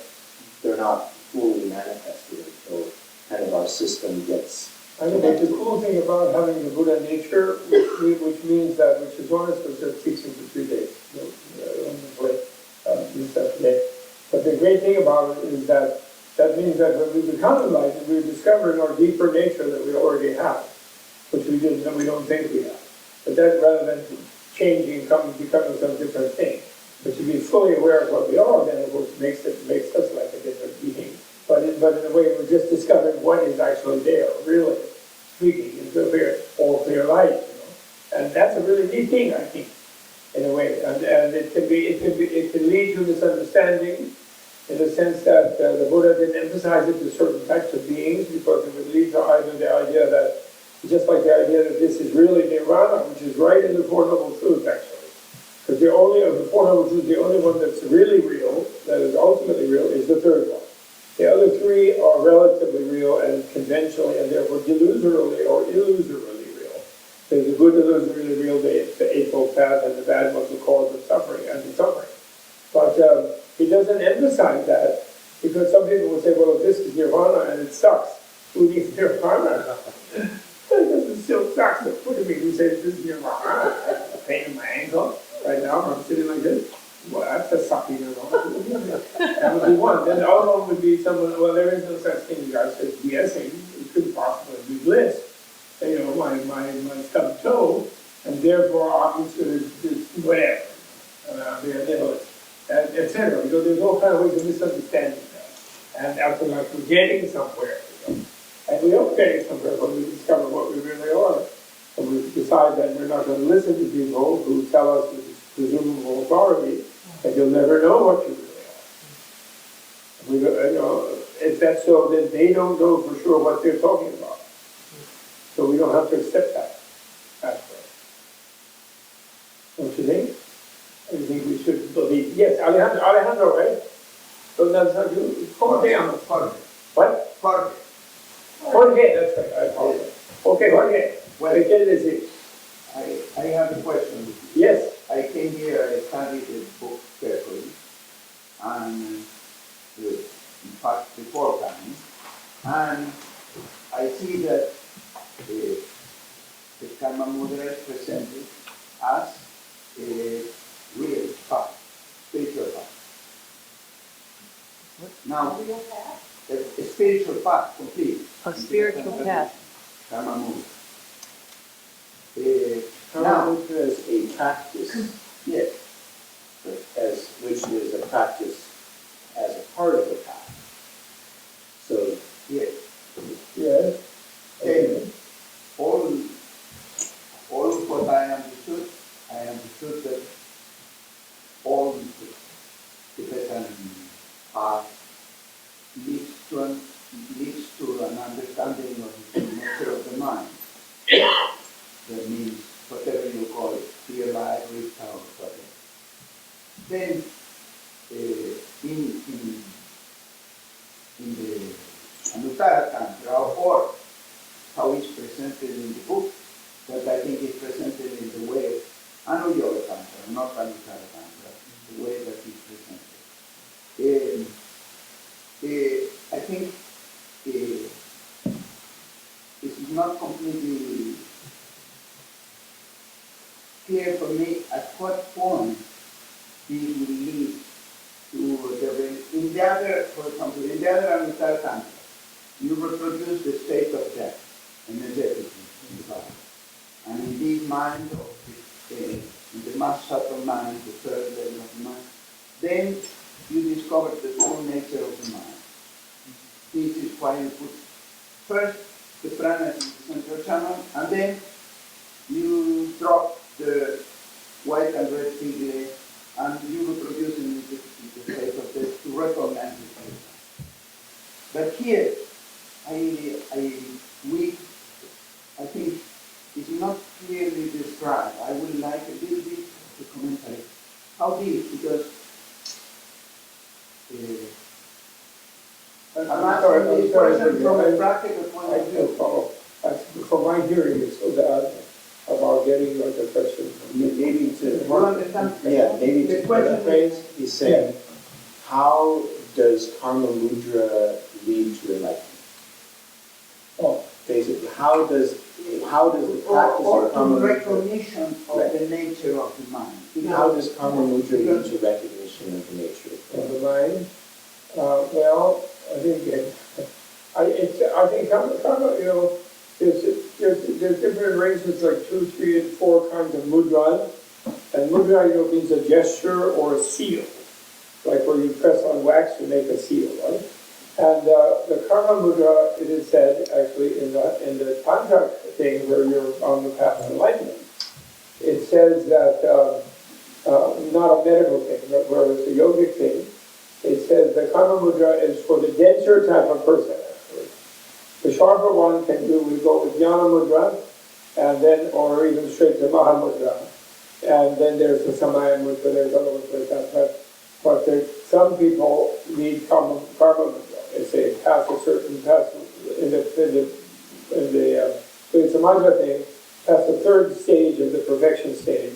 [SPEAKER 2] they're not fully manifested until kind of our system gets.
[SPEAKER 4] I think the cool thing about having the Buddha nature, which means that, which is honest, was just teaching for 3 days. But the great thing about it is that means that when we become enlightened, we're discovering our deeper nature that we already have, which we didn't, and we don't think we have. But that, rather than changing, becoming some different thing, but to be fully aware of what we are, then it makes us like a different being. But in a way, we're just discovering what is actually there, really speaking, into all clear light, And that's a really neat thing, I think, in a way. And it can lead to misunderstanding in the sense that the Buddha didn't emphasize it to certain types of beings, because it would lead to either the idea that, just like the idea that this is really nirvana, which is right in the Four Noble Truths, actually. Because the only of the Four Noble Truths, the only one that's really real, that is ultimately real, is the third one. The other three are relatively real and conventionally, and therefore delusorily or illusorily real. So the good illusorily real, the Eightfold Path, and the bad ones, the cause of suffering and the suffering. But he doesn't emphasize emphasize that, because some people will say, well, if this is nirvana and it sucks, who needs nirvana? Because it still sucks. What do you mean? You say this is nirvana? I'm pain in my ankle right now, I'm sitting like this. Well, that's a sucking nirvana. That would be one. Then the other one would be someone, well, there is no such thing, you guys, as BSing. It could possibly be bliss. You know, my stubbed toe, and therefore obviously it's whatever. Etc. You know, there's all kind of ways of misunderstanding that. And after like we're getting somewhere, you know. And we are getting somewhere when we discover what we really are. And we decide that we're not going to listen to people who tell us with presumable authority that you'll never know what you really are. We don't, you know, if that's so, then they don't know for sure what they're talking about. So we don't have to accept that. That's right. Don't you think? I think we should believe. Yes, Alejandro, right? So that's how you. Jorge. What? Jorge, that's right. I apologize. Okay, Jorge.
[SPEAKER 8] Well,
[SPEAKER 4] ¿Qué quiere decir?
[SPEAKER 8] I have a question.
[SPEAKER 4] Yes.
[SPEAKER 8] I came here, I studied the book carefully, and in fact before coming, and I see that the Karmamudra is presented as a real path, spiritual path. Now, a spiritual path, complete.
[SPEAKER 9] A spiritual path.
[SPEAKER 8] Karmamudra.
[SPEAKER 2] Karmamudra is a practice,
[SPEAKER 8] Yes.
[SPEAKER 2] which is a practice as a part of the path. So,
[SPEAKER 8] Yes.
[SPEAKER 4] Yes.
[SPEAKER 8] Okay. All what I understood that all the Tibetan path leads to an understanding of the nature of the mind. That means whatever you call it, clear light, Rita, or whatever. Then in the Anuttara Tantra, or how it's presented in the book, but I think it's presented in the way of Anuyoga Tantra, not Anuttara Tantra, the way that it's presented. I think it is not completely clear for me at what point this will lead to in the other, for example, in the other Anuttara Tantra, you reproduce the state of death energetically in the body. And in this mind, in the most subtle mind, the third level of the mind, then you discover the true nature of the mind. This is why you put first the prana in the central channel, and then you drop the white and red figure, and you reproduce in the state of death to recognize it. But here, I think it's not clearly described. I would like a little bit of a commentary. How deep? Because I'm asking this question from a practical point of view.
[SPEAKER 4] From my hearing, it's so bad about getting like a question.
[SPEAKER 2] maybe to,
[SPEAKER 8] You understand?
[SPEAKER 2] maybe
[SPEAKER 8] The
[SPEAKER 2] to
[SPEAKER 8] question
[SPEAKER 2] paraphrase, he's saying, how does Karmamudra lead to enlightenment?
[SPEAKER 4] Oh.
[SPEAKER 2] Basically, how does the practice
[SPEAKER 8] or
[SPEAKER 2] of
[SPEAKER 8] to
[SPEAKER 2] Karmamudra,
[SPEAKER 8] recognition of the nature of the mind.
[SPEAKER 2] how does Karmamudra lead to recognition of the nature
[SPEAKER 4] Of the mind. Well, I think I think karma, you know, there's different arrangements like 2, 3, and 4 kinds of mudra, and mudra, you know, means a gesture or a seal, like where you press on wax to make a seal, right? And the karma mudra, it is said actually in the Tantra thing where you're on the path of enlightenment, it says that not a medical thing, but where it's a yogic thing. It says the karma mudra is for the denser type of person. Actually, the sharper one we go with jnana mudra, and then or even straight to maha mudra, and then there's the samaya mudra. There's other ones like that, but some people need karma mudra. They say pass a certain pass in the samadha thing, past the third stage of the perfection stage,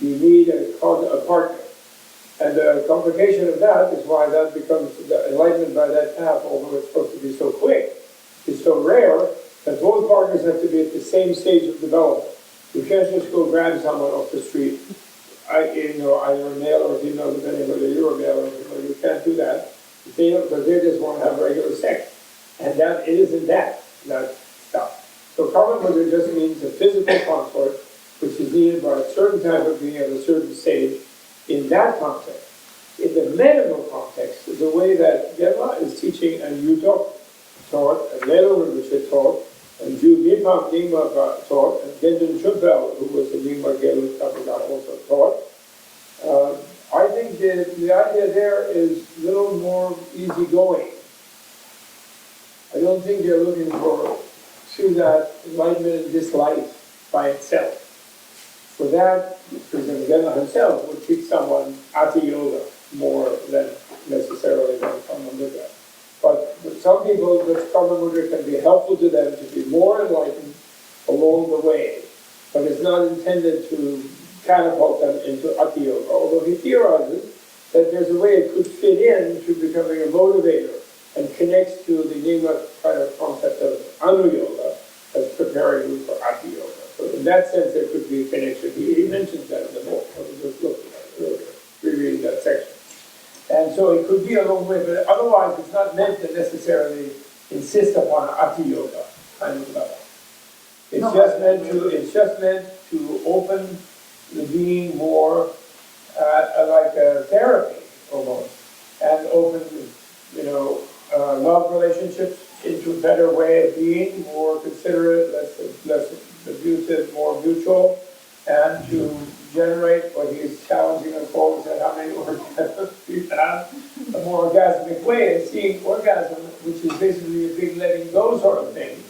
[SPEAKER 4] you need a partner. And the complication of that is why that becomes the enlightenment by that path, although it's supposed to be so quick, is so rare that both partners have to be at the same stage of development. You can't just go grab someone off the street, either a male or a female, depending whether you're a male or a female. You can't do that because they just want to have regular sex, and that it isn't that stuff. So Karmamudra just means a physical consort, which is needed by a certain type of being at a certain stage. In that context, in the medical context, the way that Menla is teaching and Yutok taught, and Lela Rinpoche taught, and Ju Mipam Nyingma taught, and Genjin Chumpel, who was the Nyingma Gelug Tapaga, also taught. I think the idea there is a little more easygoing. I don't think they're looking for through that enlightenment in this life by itself. For that, President Menla himself would teach someone Ati Yoga more than necessarily than Karmamudra. But some people, this Karmamudra can be helpful to them to be more enlightened along the way. But it's not intended to catapult them into Ati Yoga, although he theorizes that there's a way it could fit in to becoming a motivator and connects to the Nyingma kind of concept of Anu Yoga as preparing you for Ati Yoga. So in that sense, there could be a connection. He mentions that in the book. I was just looking at it earlier, rereading that section. And so it could be a long way, but otherwise it's not meant to necessarily insist upon Ati Yoga kind of level. It's just meant to open the being more like a therapy almost, and open, love relationships into a better way of being, more considerate, less abusive, more mutual, and to generate what he's challenging us all to say how many orgasms we have, a more orgasmic way, and seeing orgasm, which is basically a big letting go sort of thing,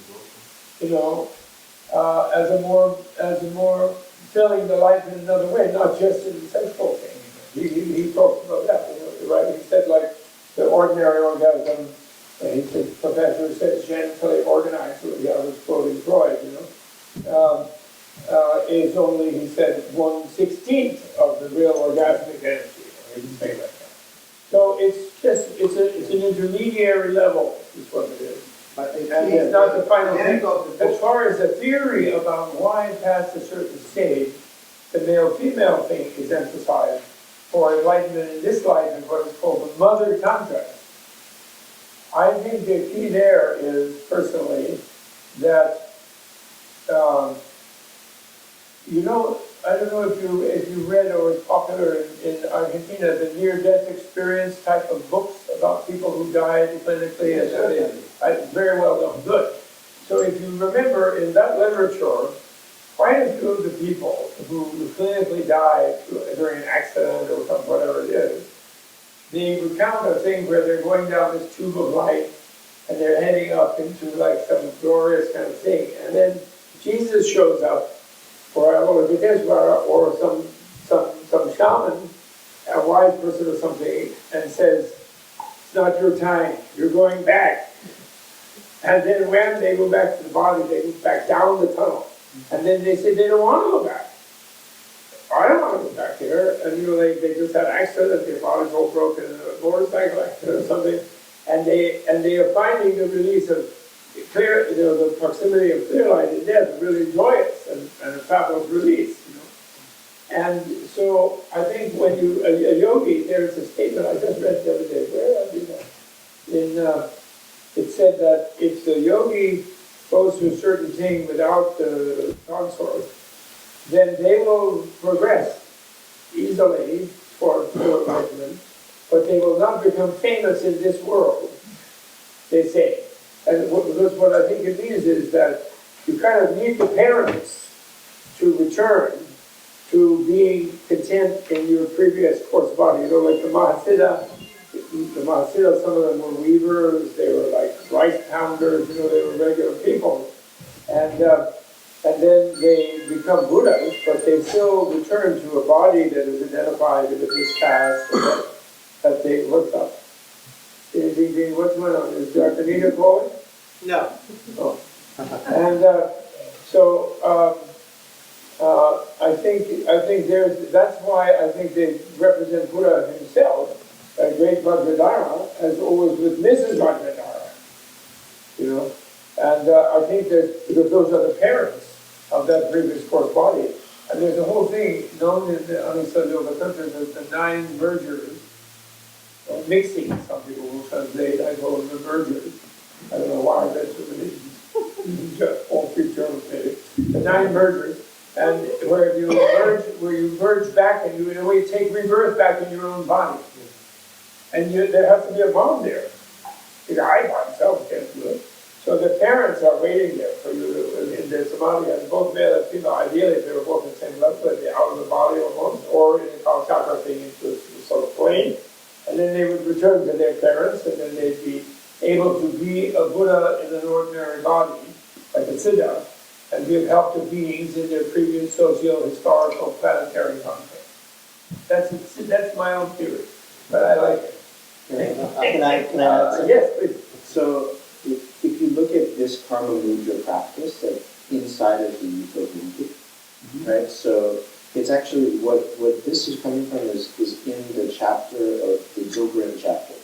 [SPEAKER 4] as a more filling the life in another way, not just in the sexual thing. He talks about that, right? He said like the ordinary orgasm, he said, Professor says genitally organized, so I was quoting Freud, is only, he said, 1/16 of the real orgasmic energy, or he didn't say like that. So it's an intermediary level, is what it is. And it's not the final thing. As far as the theory about why past a certain stage, the male-female thing is emphasized for enlightenment in this life is what is called the mother Tantra. I think the key there is, personally, that, I don't know if you read or is popular in Argentina, the near-death experience type of books about people who died clinically. It's very well done, good. So if you remember, in that literature, quite a few of the people who clinically died during an accident or whatever it is, they recount a thing where they're going down this tube of light and they're heading up into like some glorious kind of thing. And then Jesus shows up, or some shaman, a wise person or something, and says, it's not your time, you're going back. And then when they go back to the body, they go back down the tunnel. And then they say they don't want to go back. I don't want to go back here. And they just had an accident, their body's all broken in a motorcycle accident or something. And they are finding the release of clear, the proximity of clear light in death really joyous and a fabulous release. And so I think when a yogi, there's a statement I just read the other day, where did I do that? It said that if the yogi goes to a certain thing without the consort, then they will progress easily for enlightenment, but they will not become famous in this world, they say. And what I think it means is that you kind of need the parents to return to being content in your previous course body. Like the Mahasiddha, some of them were weavers, they were like rice pounders, they were regular people. And then they become Buddhas, but they still return to a body that is identified with this caste, that they looked up. What's going on? Is Dr. Nita calling?
[SPEAKER 1] No.
[SPEAKER 4] Oh. And so I think that's why I think they represent Buddha himself, great Vajradhara, as always with Mrs. Vajradhara, you know. And I think that because those are the parents of that previous course body, and there's a whole thing known in the Anisadha Yoga Tantra as the 9 mergers, or mixing, some people will translate, I call them the mergers. I don't know why that's what it is. Just all 3 terms maybe. The 9 mergers, and where you merge back and you in a way take rebirth back in your own body. And there has to be a mom there. Because I by myself can't do it. So the parents are waiting there for you in the samadhi, and both male and female, ideally if they were both in the same level, they'd be out of the body almost, or in the Kalachakra thing into the sort of plane. And then they would return to their parents, and then they'd be able to be a Buddha in an ordinary body, like a Siddha, and give help to beings in their previous socio-historical planetary context. That's my own theory, but I like it.
[SPEAKER 2] Can I add something?
[SPEAKER 4] Yes, please.
[SPEAKER 2] So if you look at this Karmamudra practice, like inside of the utopian book, right? So it's actually what this is coming from is in the chapter of the Dzogchen chapter.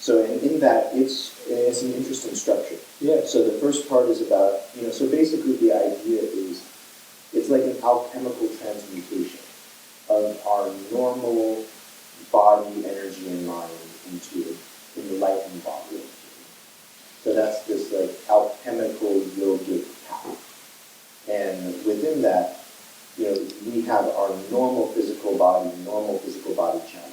[SPEAKER 2] So in that it's an interesting structure.
[SPEAKER 4] Yeah.
[SPEAKER 2] So the first part is about, so basically the idea is it's like an alchemical transmutation of our normal body, energy, and mind into an enlightened body. So that's this like alchemical yogic path. And within that, we have our normal physical body channels.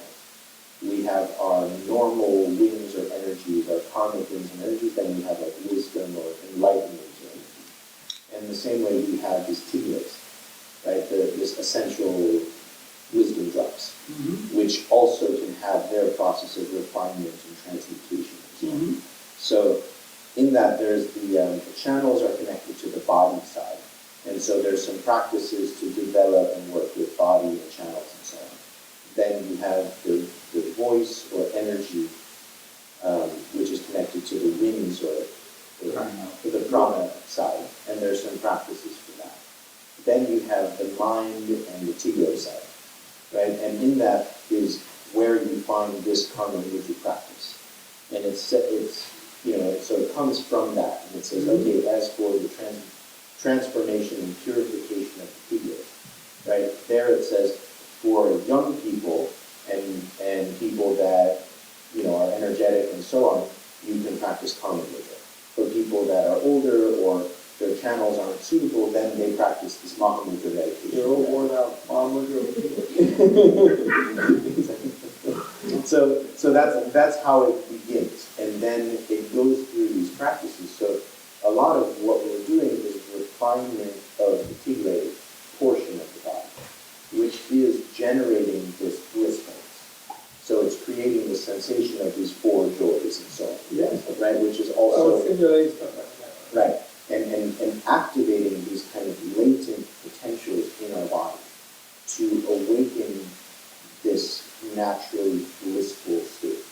[SPEAKER 2] We have our normal winds or energies, our karmic winds and energies, then we have like wisdom or enlightenment or energy. And the same way we have these tiglas, right? This essential wisdom drops, which also can have their process of refinement and transmutation as well. So in that there's the channels are connected to the body side. And so there's some practices to develop and work with body and channels and so on. Then you have the voice or energy, which is connected to the winds or the prana side. And there's some practices for that. Then you have the mind and the tigla side, right? And in that is where you find this Karmamudra practice. And it's so it comes from that. And it says, okay, as for the transformation and purification of the tigla, right? There it says, for young people and people that, are energetic and so on, you can practice Karmamudra. For people that are older or their channels aren't suitable, then they practice this Mahamudra meditation.
[SPEAKER 4] They're all worn out. Mahamudra.
[SPEAKER 2] So that's how it begins. And then it goes through these practices. So a lot of what we're doing is refinement of the tigla portion of the body, which is generating this bliss points. So it's creating the sensation of these 4 joys and so on.
[SPEAKER 4] Yes.
[SPEAKER 2] Right, which is also
[SPEAKER 4] simulates
[SPEAKER 2] right. And activating these kind of latent potentials in our body to awaken this naturally blissful state,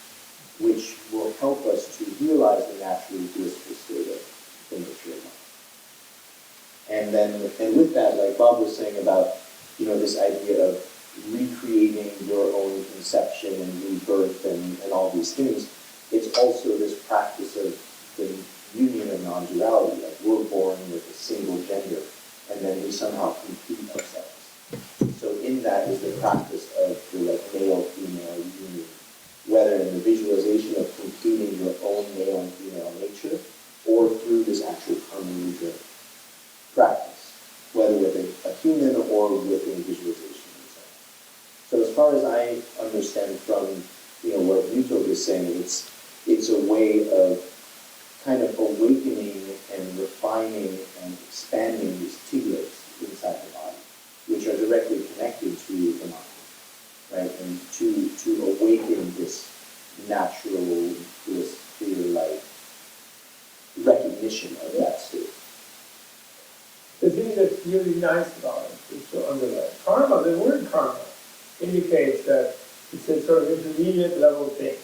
[SPEAKER 2] which will help us to realize the naturally blissful state of the mature mind. And with that, like Bob was saying about, this idea of recreating your own conception and rebirth and all these things, it's also this practice of the union of non-duality, like we're born with a single gender, and then we somehow complete ourselves. So in that is the practice of the male-female union, whether in the visualization of completing your own male and female nature, or through this actual Karmamudra practice, whether with a human or with a visualization. So as far as I understand from what Yuto is saying, it's a way of kind of awakening and refining and expanding these tiglas inside the body, which are directly connected to the mind, right? And to awaken this natural, this clear-like recognition of that state.
[SPEAKER 4] The thing that's really nice about it is to underline. Karma, the word karma, indicates that it's a sort of intermediate level thing.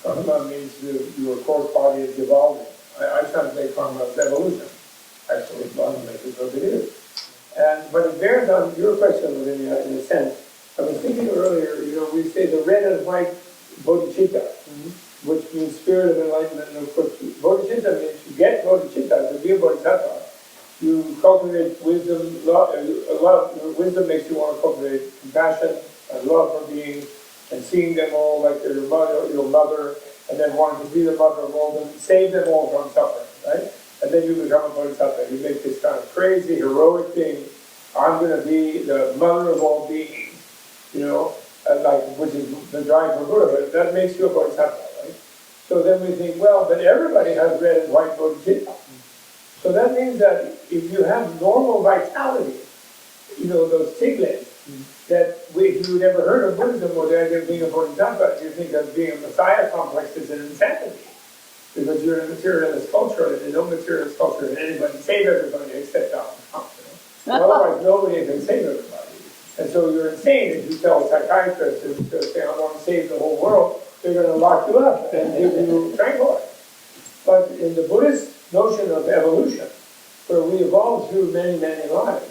[SPEAKER 4] Karma means your course body is evolving. I translate karma as evolution. actually fundamentally what it is. But it bears on your question, Lavinia, in a sense. I was thinking earlier, we say the red and white bodhicitta, which means spirit of enlightenment, and of course, bodhicitta means to get bodhicitta, to be a bodhisattva. You cultivate wisdom, love. Wisdom makes you want to cultivate compassion and love for beings, and seeing them all like they're your mother, and then wanting to be the mother of all them, save them all from suffering, right? And then you become a bodhisattva. You make this kind of crazy, heroic thing. I'm going to be the mother of all beings, which is the drive for Buddha, but that makes you a bodhisattva, right? So then we think, well, but everybody has red and white bodhicitta. So that means that if you have normal vitality, those tigles, that if you never heard of Buddhism or the idea of being a bodhisattva, you think that being a messiah complex is an insanity. Because you're in a materialist culture, and in no materialist culture can anybody save everybody except Donald Trump. Otherwise, nobody can save everybody. And so you're insane if you tell a psychiatrist to say, I want to save the whole world, they're going to lock you up and give you tranquilize. But in the Buddhist notion of evolution, where we evolve through many, many lives,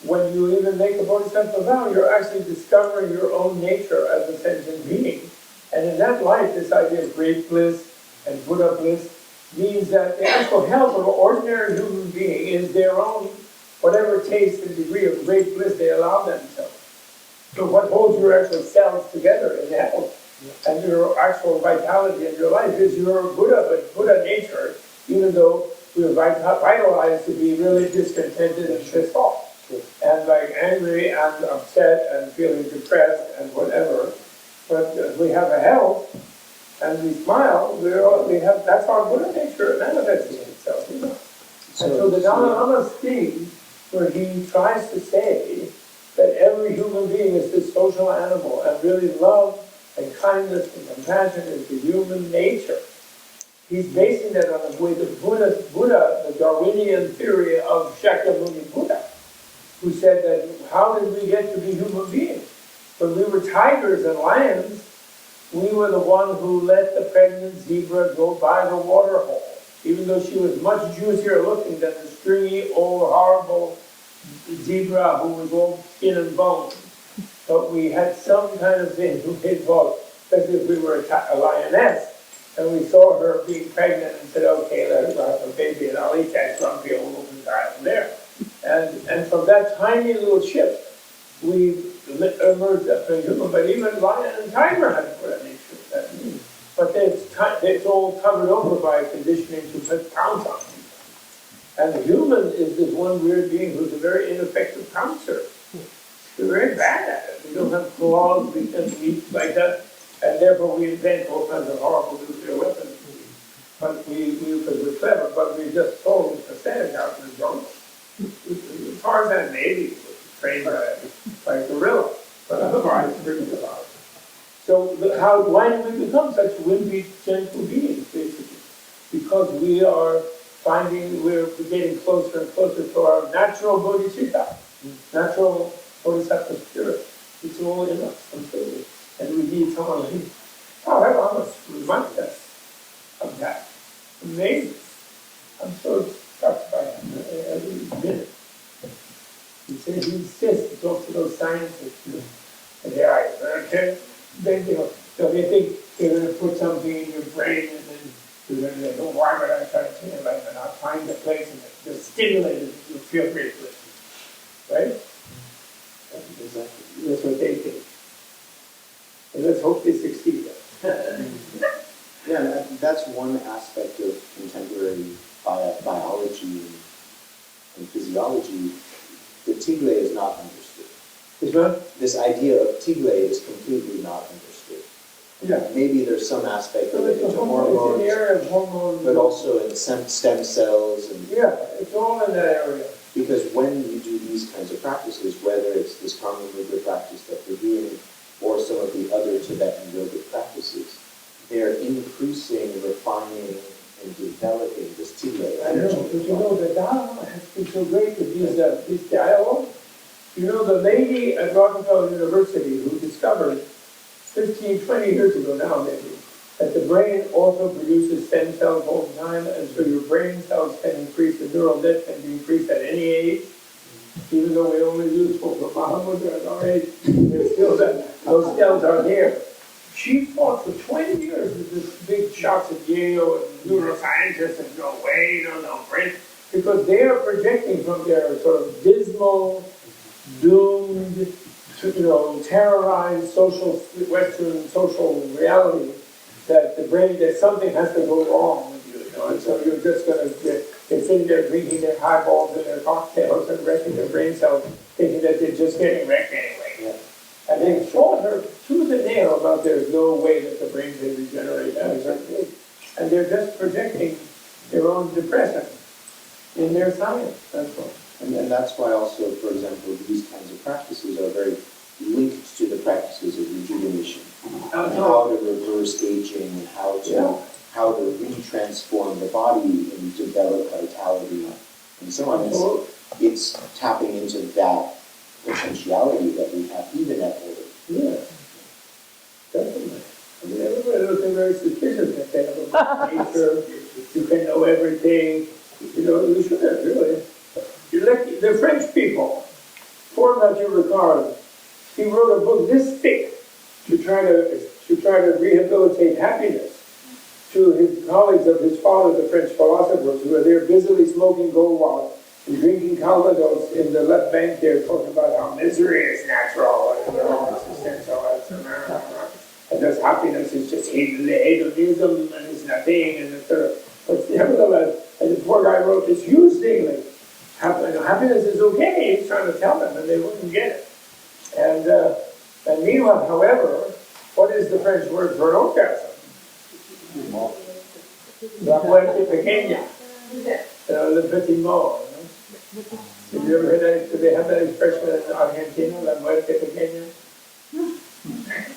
[SPEAKER 4] when you even make a bodhisattva vow, you're actually discovering your own nature as a sentient being. And in that light, this idea of great bliss and Buddha bliss means that the actual health of an ordinary human being is their own, whatever taste and degree of great bliss they allow themselves. So what holds your actual cells together in health and your actual vitality in your life is your Buddha, but Buddha nature, even though we're vitalized to be really discontented and pissed off. And angry and upset and feeling depressed and whatever. But if we have a health and we smile, that's our Buddha nature manifesting itself. So the Dalai Lama's theme, where he tries to say that every human being is this social animal, and really love and kindness and compassion is the human nature. He's basing that on the way the Buddha, the Darwinian theory of Shakyamuni Buddha, who said that how did we get to be human beings? When we were tigers and lions, we were the one who let the pregnant zebra go by the water hole, even though she was much juicier looking than the stringy, old, horrible zebra who was all skin and bone. But we had some kind of thing involved, especially if we were a lioness, and we saw her being pregnant and said, okay, let her have a baby, and I'll eat that grumpy old woman there. And from that tiny little chip, we emerged as a human, but even lion and tiger had a Buddha nature. But it's all covered over by conditioning to pounce on people. And the human is this one weird being who's a very ineffective pouncer. We're very bad at it. We don't have claws, we can eat like that, and therefore we invent all kinds of horrible nuclear weapons. But because we're clever, but we're just so pathetic out in the jungle. Tarzan maybe was trained by a gorilla, but otherwise pretty about. So why do we become such wimpy, gentle beings, basically? Because we're getting closer and closer to our natural bodhicitta, natural bodhisattva spirit. It's all in us, completely. And we need someone who, however, I must remind us of that. Amazing. I'm so touched by him every minute. He insists to talk to those scientists. And they are, okay? They think they're going to put something in your brain and then you're going to go, why would I try to tell you like that? I'll find a place and just stimulate it, you'll feel great with it. Right? Exactly. That's what they think. And let's hope they succeed.
[SPEAKER 2] Yeah, that's one aspect of contemporary biology and physiology. The Tigre is not understood.
[SPEAKER 4] Which one?
[SPEAKER 2] This idea of Tigre is completely not understood.
[SPEAKER 4] Yeah.
[SPEAKER 2] Maybe there's some aspect of it into
[SPEAKER 4] It's an
[SPEAKER 2] hormones,
[SPEAKER 4] area of hormones.
[SPEAKER 2] but also in stem cells. And
[SPEAKER 4] yeah, it's all in that area.
[SPEAKER 2] because when you do these kinds of practices, whether it's this Karmamudra practice that we're doing, or some of the other Tibetan yogic practices, they're increasing, refining, and developing this Tigre
[SPEAKER 4] I know,
[SPEAKER 2] energy.
[SPEAKER 4] but the Dharma has been so great with these dialogues. The lady at Rockefeller University who discovered 15, 20 years ago now maybe, that the brain also produces stem cells all the time, and so your brain cells can increase, the neural net can be increased at any age, even though we only use for Karmamudra at our age, there's still that, those cells are there. She fought for 20 years with this big shots at Yale and neuroscientists and no way, no, brain, because they are projecting from their sort of dismal, doomed, terrorized Western social reality that the brain, that something has to go wrong with you, and so you're just going to they're sitting there drinking their highballs and their cocktails and wrecking their brain cells, thinking that they're just getting wrecked anyway.
[SPEAKER 2] Yeah.
[SPEAKER 4] And they fought her tooth and nail about there's no way that the brain can regenerate at a certain age. And they're just projecting their own depression in their science, that's all.
[SPEAKER 2] And that's why also, for example, these kinds of practices are very linked to the practices of rejuvenation. And how to reverse aging and how to re-transform the body and develop vitality and so on. It's tapping into that potentiality that we have even at older.
[SPEAKER 4] Yeah, definitely. I mean, everybody looking very suspicious that they have a nature, you can know everything. You shouldn't, really. The French people, for Mathieu Ricard, he wrote a book this thick to try to rehabilitate happiness to his colleagues of his father, the French philosophers, who are there busily smoking gold water and drinking calvados in the left bank there, talking about how misery is natural and existential and thus happiness is just hedonism and it's nothing and etc. But nevertheless, and the poor guy wrote this huge thing like, happiness is okay, he's trying to tell them, and they wouldn't get it. And meanwhile, however, what is the French word for an orgasm? La muerte pequeña. Le petit mort. Have you ever heard that? Do they have that expression in Argentina, la muerte pequeña?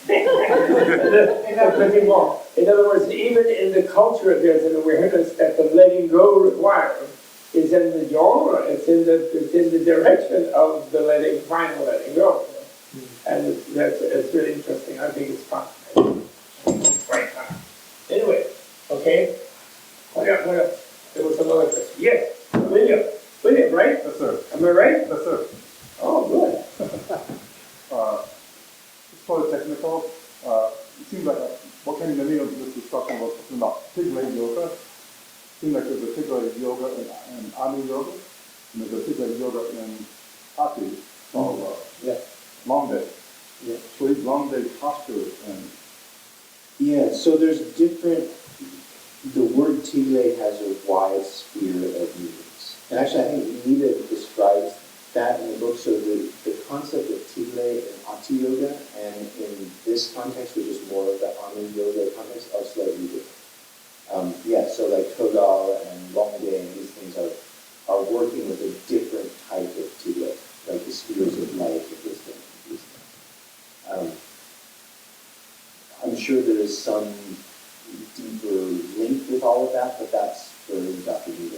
[SPEAKER 4] Le petit mort. In other words, even in the culture, there's an awareness that the letting go required is in the genre, it's in the direction of the final letting go. And it's really interesting. I think it's fun. Right. Anyway, okay. What else? There was some other question. Yes, William, right?
[SPEAKER 3] Yes, sir.
[SPEAKER 4] Am I right?
[SPEAKER 3] Yes, sir.
[SPEAKER 4] Oh, good.
[SPEAKER 3] It's sort of technical. It seems like what came to me of this discussion was talking about pig-leg yoga. It seems like there's a pig-leg yoga in Anu yoga, and there's a pig-leg yoga in Ati, long day.
[SPEAKER 2] Yeah.
[SPEAKER 3] So these long day postures and
[SPEAKER 2] Yeah, so there's different, the word Tigre has a wide sphere of meanings. And actually, I think Nita describes that in the book. So the concept of Tigre in Ati Yoga and in this context, which is more of the Anu Yoga context, are slightly different. So like Togal and Long Day and these things are working with a different type of Tigre, like the spheres of life of wisdom. I'm sure there is some deeper link with all of that, but that's for Dr. Nita.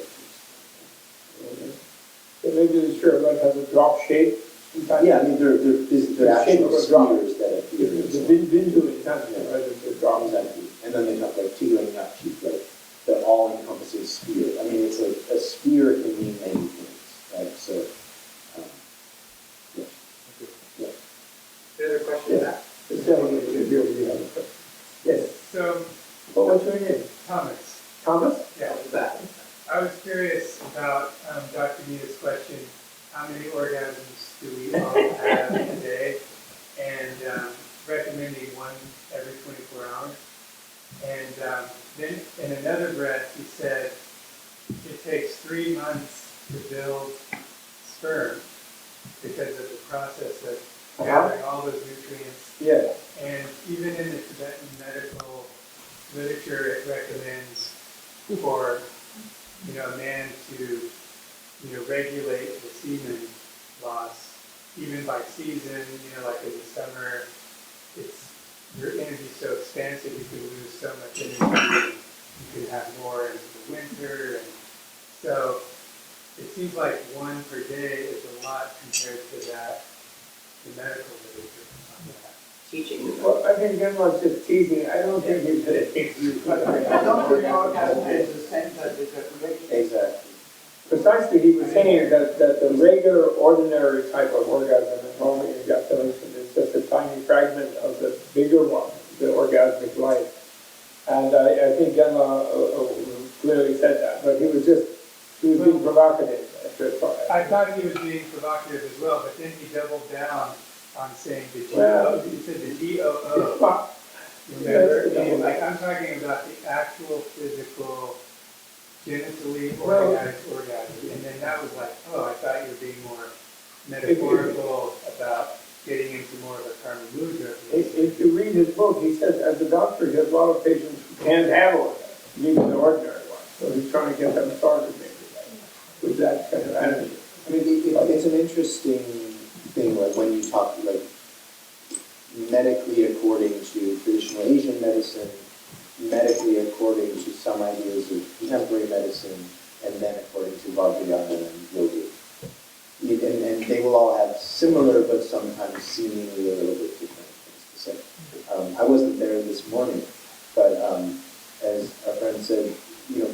[SPEAKER 4] Yeah, maybe the sphere of life has a drop shape.
[SPEAKER 2] Yeah, I mean, they're actual spheres that appear.
[SPEAKER 4] The Bindu in Tantra, right? It's a drop.
[SPEAKER 2] Exactly. And then they have like Tigre and Nakshi, like the all-encompassing sphere. I mean, it's a sphere can mean many things, right? So, yeah.
[SPEAKER 9] The other question?
[SPEAKER 4] Yeah. It's definitely a good deal. Yes.
[SPEAKER 9] So,
[SPEAKER 4] What's your name?
[SPEAKER 9] Thomas.
[SPEAKER 4] Thomas?
[SPEAKER 9] Yeah, that. I was curious about Dr. Nita's question, how many orgasms do we all have a day? And recommending one every 24 hours. And then in another breath, he said, it takes 3 months to build sperm because of the process of gathering all those nutrients.
[SPEAKER 4] Yeah.
[SPEAKER 9] And even in the Tibetan medical literature, it recommends for a man to regulate the semen loss, even by season. Like in the summer, your energy's so expansive you can lose so much energy. You can have more in the winter, and so it seems like 1 per day is a lot compared to that, the medical literature on that.
[SPEAKER 10] teaching is.
[SPEAKER 4] Well, I think Genmar's just teasing. I don't think he's gonna take you.
[SPEAKER 8] But I don't think orgasm is the same as ejaculation.
[SPEAKER 2] Exactly.
[SPEAKER 4] Precisely, he was saying that the regular, ordinary type of orgasm and normal ejaculation is just a tiny fragment of the bigger one, the orgasmic life. And I think Genma clearly said that, but he was being provocative.
[SPEAKER 9] I thought he was being provocative as well, but then he doubled down on saying the
[SPEAKER 4] Well,
[SPEAKER 9] he said the GOO. Remember, and like I'm talking about the actual physical, genitally organized orgasm, and then that was like, oh, I thought you were being more metaphorical about getting into more of a Karmamudra.
[SPEAKER 4] If you read his book, he says, as a doctor, he has a lot of patients who can't have orgasm, even the ordinary ones. So he's trying to get them started maybe with that kind of attitude.
[SPEAKER 2] I mean, it's an interesting thing, like when you talk, like, medically according to traditional Asian medicine, medically according to some ideas of contemporary medicine, and then according to Vajrayana and yoga. And they will all have similar, but sometimes seemingly a little bit different things to say. I wasn't there this morning, but as a friend said,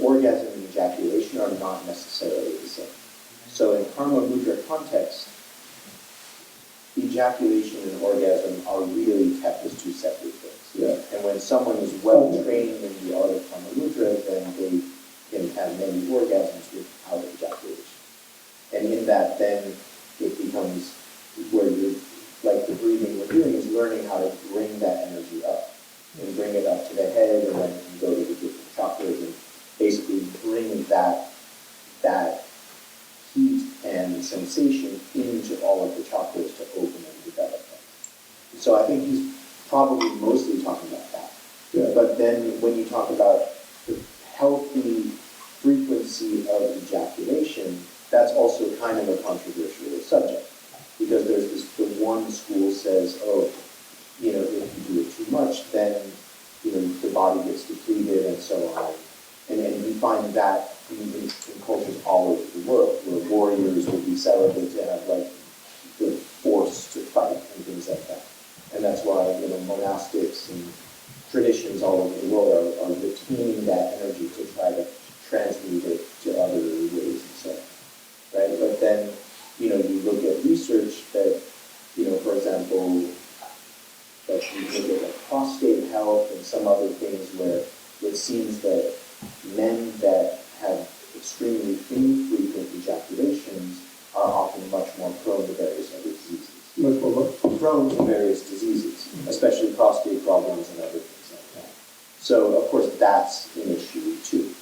[SPEAKER 2] orgasm and ejaculation are not necessarily the same. So in Karmamudra context, ejaculation and orgasm are really kept as two separate things.
[SPEAKER 4] Yeah.
[SPEAKER 2] And when someone is well trained in the art of Karmamudra, then they can have many orgasms without ejaculation. And in that, then it becomes where you're, like the breathing we're doing is learning how to bring that energy up and bring it up to the head, and then it can go to the different chakras and basically bring that heat and sensation into all of the chakras to open and develop them. So I think he's probably mostly talking about that.
[SPEAKER 4] Yeah.
[SPEAKER 2] But then when you talk about the healthy frequency of ejaculation, that's also kind of a controversial subject. Because there's the one school says, if you do it too much, then, the body gets depleted and so on. And we find that in cultures all over the world, where warriors will be celibate to have the force to fight and things like that. And that's why monastics and traditions all over the world are retaining that energy to try to transmute it to other ways and so on. Right? But then, you look at research that, for example, that you look at prostate health and some other things where it seems that men that have extremely infrequent ejaculations are often much more prone to various other diseases.
[SPEAKER 4] Much more
[SPEAKER 2] Prone to various diseases, especially prostate problems and other things like that. So, of course, that's an issue too.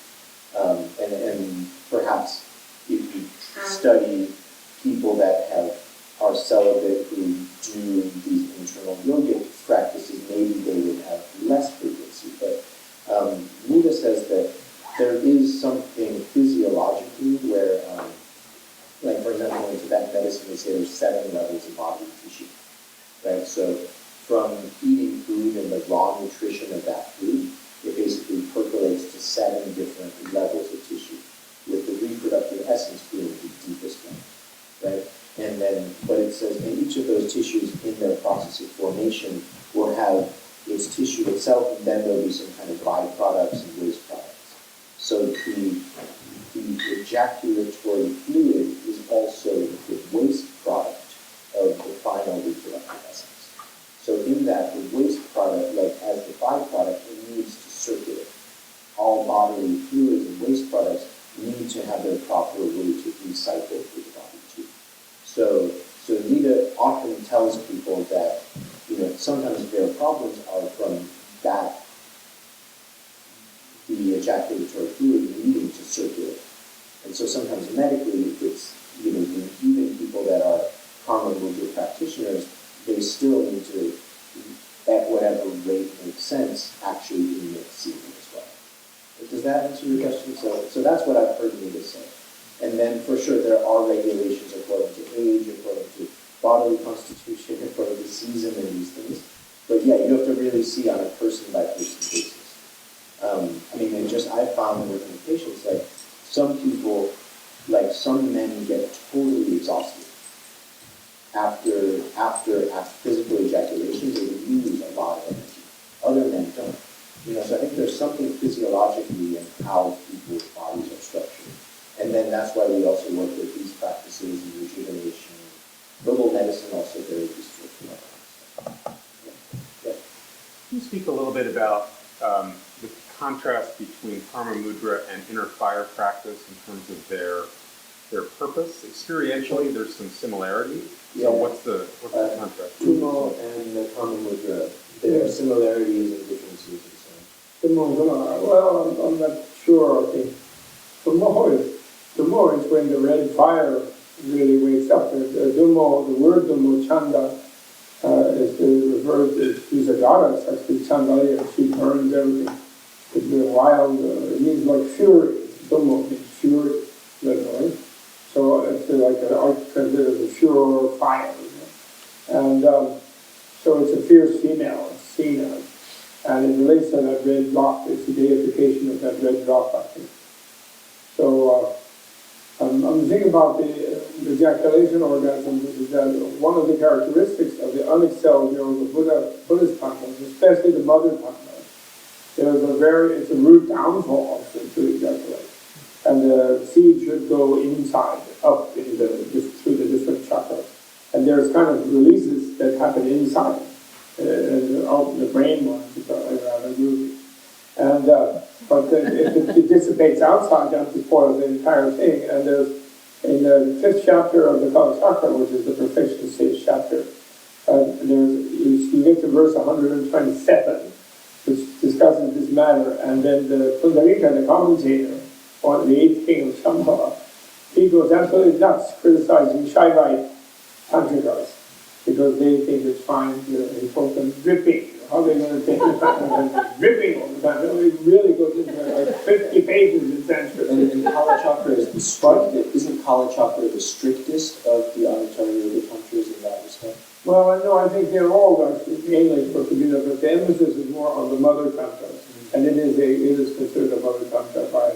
[SPEAKER 2] And perhaps if you study people that are celibate who do these internal yogic practices, maybe they would have less frequency. But Nida says that there is something physiologically where, for example, in Tibetan medicine, they say there's 7 levels of bodily tissue, right? So from eating food and the raw nutrition of that food, it basically percolates to 7 different levels of tissue, with the reproductive essence being the deepest one, right? And then, but it says in each of those tissues in their process of formation will have its tissue itself, and then there'll be some kind of byproducts and waste products. So the ejaculatory fluid is also the waste product of the final reproductive essence. So in that, the waste product, as the byproduct, it needs to circulate. All bodily fluids and waste products need to have their proper way to recycle through the body too. So Nida often tells people that, sometimes their problems are from that, the ejaculatory fluid needing to circulate. And so sometimes medically, it's, even people that are Karmamudra practitioners, they still need to, at whatever rate makes sense, actually emit semen as well. But does that answer your question? So that's what I've heard Nida say. And then for sure, there are regulations according to age, according to bodily constitution, according to season and these things. But yeah, you have to really see on a person-by-person basis. I found with my patients, some people, some men get totally exhausted after physical ejaculation. They really something physiologically in how people's bodies are structured. And then that's why we also work with these practices and rejuvenation. Herbal medicine also very useful for that. Yeah.
[SPEAKER 10] Can you speak a little bit about the contrast between Karmamudra and inner fire practice in terms of their purpose? Experientially, there's some similarities.
[SPEAKER 2] Yeah.
[SPEAKER 10] So what's the contrast?
[SPEAKER 2] Tumo and the Karmamudra, there are similarities and differences and so on.
[SPEAKER 4] Well, I'm not sure. I think the more is when the red fire really wakes up. The word Dumo Chanda is referred to. She's a goddess, actually, Chandali, and she burns everything. It's a wild, it means like fury. Dumo means fury, literally. So it's like I consider it a pure fire. You know? And so it's a fierce female, it's seen as. And it relates to that red rock. It's the deification of that red rock, I think. So I'm thinking about the ejaculation orgasm. Is that one of the characteristics of the unexcelled, the Buddhist tantras, especially the mother tantra. It's a root downfall to ejaculate, and the seed should go inside, up through the different chakras, and there's kind of releases that happen inside. And out in the brain ones, rather movie. And but if it dissipates outside, that spoils the entire thing. And there's in the 5th chapter of the Kala Chakra, which is the perfection stage chapter, you get to verse 127, which discusses this matter. And then the Pundarika, the commentator, on the 8th king of Shambhala, he goes absolutely nuts criticizing Shaivite tantrikas, because they think it's fine. He calls them dripping. How are they going to take it? Dripping all the time. It really goes into like 50 pages in Sanskrit.
[SPEAKER 2] And Kala Chakra is the strictest. Isn't Kala Chakra the strictest of the Anatara Yoga tantras in that respect?
[SPEAKER 4] Well, no, I think they're all mainly for Kabila, but the emphasis is more on the mother tantra, and it is considered a mother tantra by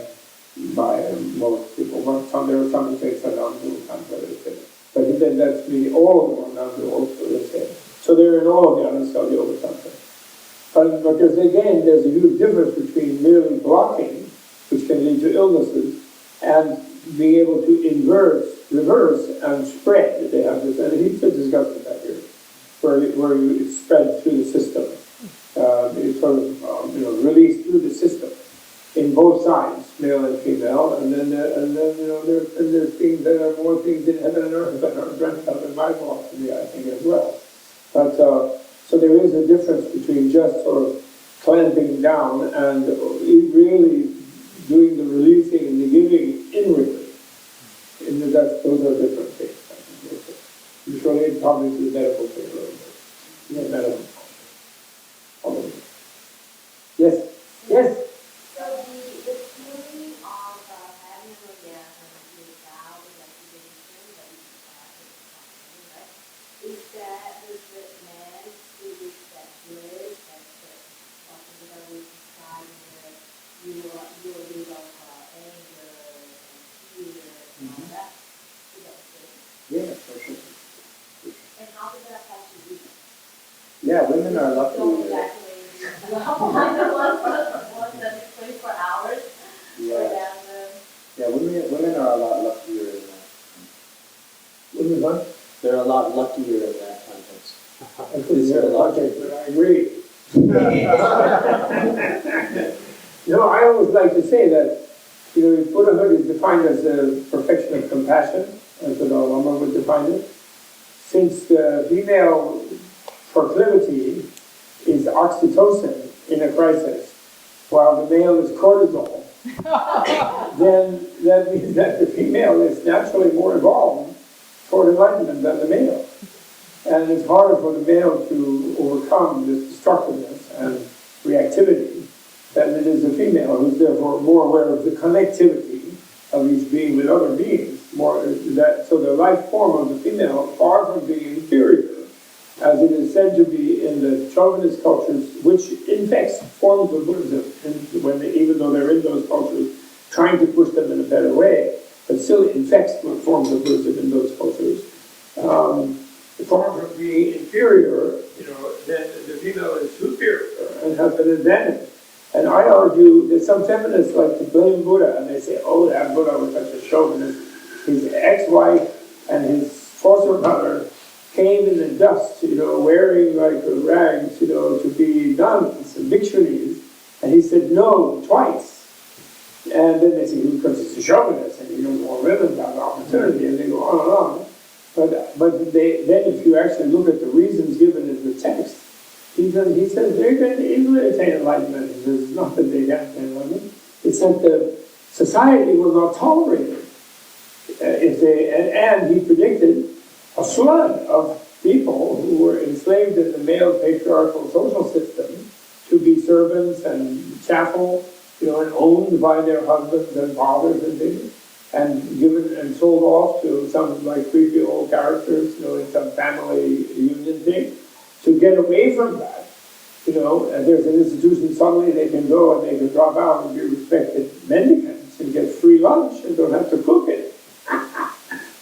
[SPEAKER 4] most people. But there are some who say it's a non-dual tantra. But then that's really all of them are non-dual, also the same. So they're in all of the Anastal Yoga tantra. But there's a huge difference between merely blocking, which can lead to illnesses, and being able to reverse, and spread. They have this, and he discussed that here, where you spread through the system. It's sort of released through the system in both sides, male and female, and then there's things that are more things in heaven and earth that are dreamt of in my philosophy, I think, as well. But so there is a difference between just sort of clamping down and really doing the releasing and the giving inwardly. And those are different things. I think. You should relate probably to the medical thing a little bit. Yeah, medical. Yes. Yes.
[SPEAKER 11] So the feeling of having an orgasm without ejaculation, that is that does the man feel that good, that's something that we describe where you will leave of anger and fear and all that? Is that good?
[SPEAKER 2] Yeah, for sure.
[SPEAKER 11] And how does that affect you?
[SPEAKER 2] Yeah, women are lucky.
[SPEAKER 11] Don't ejaculate. Once every 24 hours.
[SPEAKER 2] Yeah. Yeah, women are a lot luckier in that.
[SPEAKER 4] Women what?
[SPEAKER 2] They're a lot luckier in that context.
[SPEAKER 4] I couldn't hear the logic, but I agree. I always like to say that, Buddhahood is defined as the perfection of compassion, as the Dalai Lama would define it. Since the female proclivity is oxytocin in a crisis, while the male is cortisol, then that means that the female is naturally more evolved toward enlightenment than the male. And it's harder for the male to overcome this destructiveness and reactivity than it is the female, who's therefore more aware of the connectivity of each being with other beings. So the life form of the female, far from being inferior, as it is said to be in the chauvinist cultures, which infects forms of Buddhism, even though they're in those cultures, trying to push them in a better way, but still infects forms of Buddhism in those cultures. Far from being inferior, then the female is superior and has an advantage. And I argue that some feminists like to blame Buddha, and they say, oh, that Buddha was such a chauvinist. His ex-wife and his foster mother came in the dust, wearing like rags, to be nuns and bhikshunis. And he said no twice. And then they say, because he's a chauvinist and he doesn't want women to have opportunity, and they go on and on. But then if you actually look at the reasons given in the text, he says they can easily attain enlightenment. He says it's not that they can't attain enlightenment. It's that the society will not tolerate it. And he predicted a flood of people who were enslaved in the male patriarchal social system to be servants and chattel, and owned by their husbands and fathers and things, and given and sold off to some like creepy old characters, in some family union thing. To get away from that, and there's an institution suddenly they can go and they can drop out and be respected mendicants and get free lunch and don't have to cook it.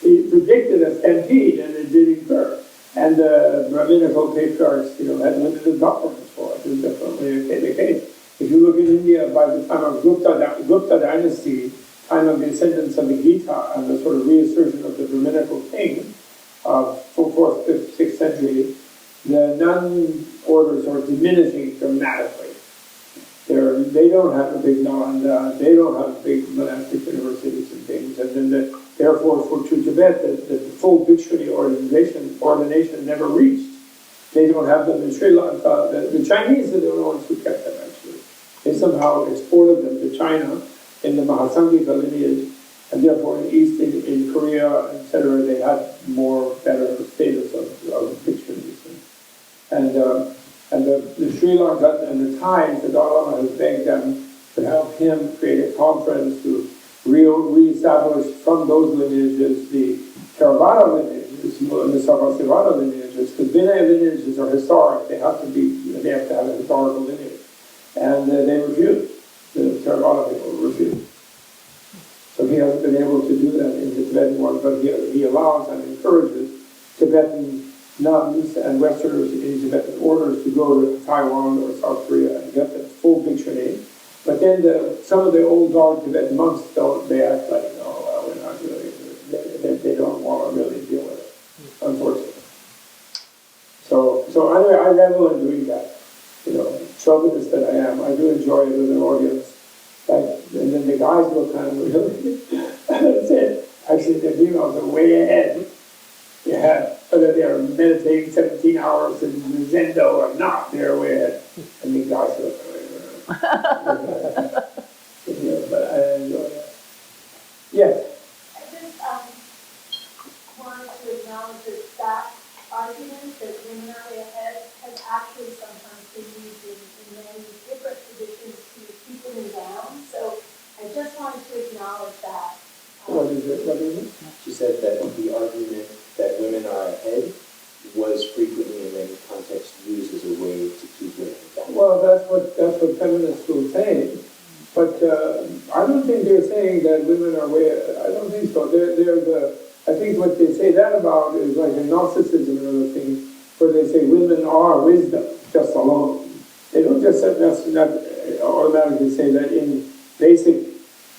[SPEAKER 4] He predicted a stampede, and it did occur. And the Brahminical patriarchs, had limited governments for it. It was definitely the case. If you look in India, by the time of Gupta dynasty, time of the ascendance of the Gita and the sort of reassertion of the Brahminical king of 4th, 5th, 6th century, the nun orders are diminishing dramatically. They don't have a big Nalanda, they don't have big monastic universities and things, and then therefore to Tibet, the full Bhikshuni ordination never reached. They don't have them in Sri Lanka. The Chinese are the only ones who kept them, actually. They somehow exported them to China in the Mahasangika lineage, and therefore in Korea, etc., they had better status of Bhikshunis. And the Sri Lanka and the Times, the Dalai Lama has begged them to help him create a conference to re-establish from those lineages the Theravada lineages and the Sarvastivada lineages, because Vinaya lineages are historic. They have to have a historical lineage. And they refused. The Theravada people refused. So he hasn't been able to do that in the Tibetan one, but he allows and encourages Tibetan nuns and Westerners in Tibetan orders to go to Taiwan or South Korea and get the full Bhikshuni. But then some of the old dog Tibetan monks they act like, no, well, we're not really, they don't want to really deal with it, unfortunately. So anyway, I revel in doing that. Chauvinist that I am, I do enjoy it with an audience. And then the guys will kind of really, that's it. Actually, the females are way ahead. Whether they're meditating 17 hours in Zendo or not, they're way ahead. And the guys are but I enjoy that. Yes?
[SPEAKER 5] I just wanted to acknowledge that argument that women are way ahead has actually sometimes been used in many different traditions to keep women down. So I just wanted to acknowledge that.
[SPEAKER 4] What is it?
[SPEAKER 2] She said that the argument that women are ahead was frequently in many contexts used as a way to keep women down.
[SPEAKER 4] Well, that's what feminists will say. But I don't think they're saying that women are way. I don't think so. I think what they say that about is like a Gnosticism and other things, where they say women are wisdom just alone. They don't just not automatically say that in basic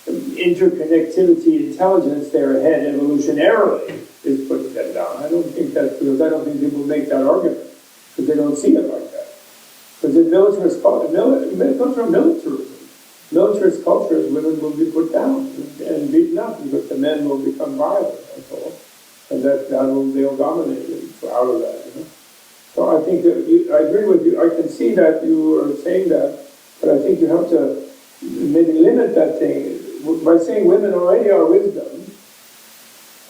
[SPEAKER 4] interconnectivity intelligence they're ahead evolutionarily is putting them down. I don't think that's because I don't think people make that argument because they don't see it like that. Because in militarist culture, it comes from militarism. Militarist cultures, women will be put down and beaten up because the men will become violent, that's all. And they'll dominate out of that, So I think that I agree with you. I can see that you are saying that, but I think you have to maybe limit that thing. By saying women already are wisdom,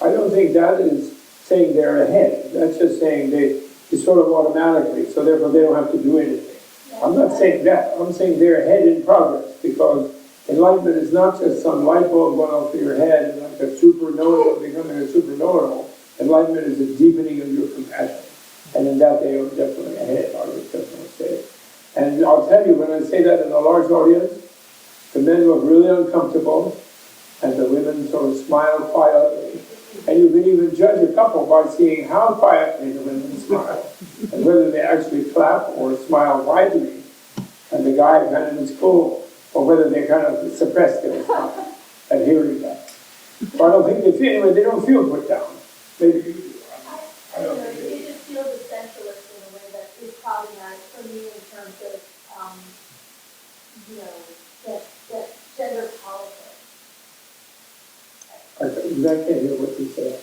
[SPEAKER 4] I don't think that is saying they're ahead. That's just saying it's sort of automatically, so therefore they don't have to do anything. I'm not saying that. I'm saying they're ahead in progress, because enlightenment is not just some light bulb going off in your head and like a super know-it-all becoming a super know-it-all. Enlightenment is a deepening of your compassion. And in that they are definitely ahead, I would definitely say. And I'll tell you, when I say that in a large audience, the men look really uncomfortable, and the women sort of smile quietly. And you can even judge a couple by seeing how quietly the women smile, and whether they actually clap or smile widely. and the guy kind of is cool, or whether they kind of suppress their response at hearing that. So I don't think they feel, anyway, they don't feel put down. Maybe you do.
[SPEAKER 5] I don't know, it just feels essentialist in a way that is problematic for me in terms of, you know, that gender politics.
[SPEAKER 4] I can't hear what you said.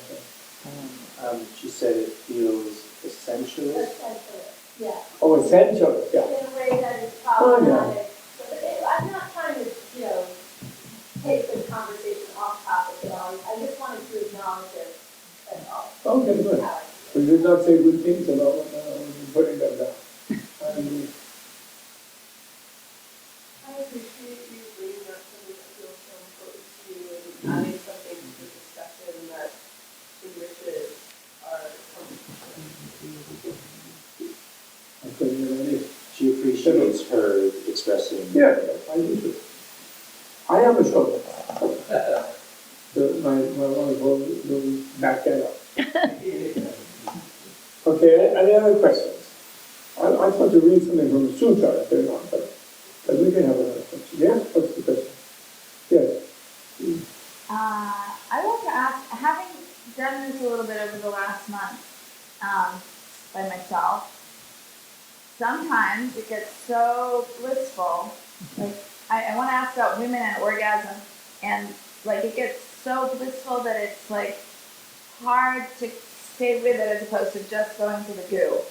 [SPEAKER 2] She said it feels essentialist.
[SPEAKER 5] Essentialist, yeah.
[SPEAKER 4] Oh, essential, yeah.
[SPEAKER 5] In a way that is
[SPEAKER 4] Oh, yeah.
[SPEAKER 5] problematic. So I'm not trying to, you know, take the conversation off topic at all. I just wanted to acknowledge it, that's all.
[SPEAKER 4] Okay, good.
[SPEAKER 5] How I
[SPEAKER 4] We
[SPEAKER 5] feel.
[SPEAKER 4] did not say good things about putting them down.
[SPEAKER 11] I appreciate you bringing up something that feels so important to you and adding something to the discussion that enriches our conversation.
[SPEAKER 4] I couldn't hear any.
[SPEAKER 2] She appreciates her expressing.
[SPEAKER 4] Yeah, I do too. I am a chauvinist. My wife will back that up. Okay, any other questions? I thought to read something from the sutra if they're not, but we can have another question. Yes, what's the question? Yes.
[SPEAKER 7] I want to ask, having done this a little bit over the last month by myself, sometimes it gets so blissful. Like, I want to ask about women and orgasm, and like it gets so blissful that it's like hard to stay with it as opposed to just going to the goo.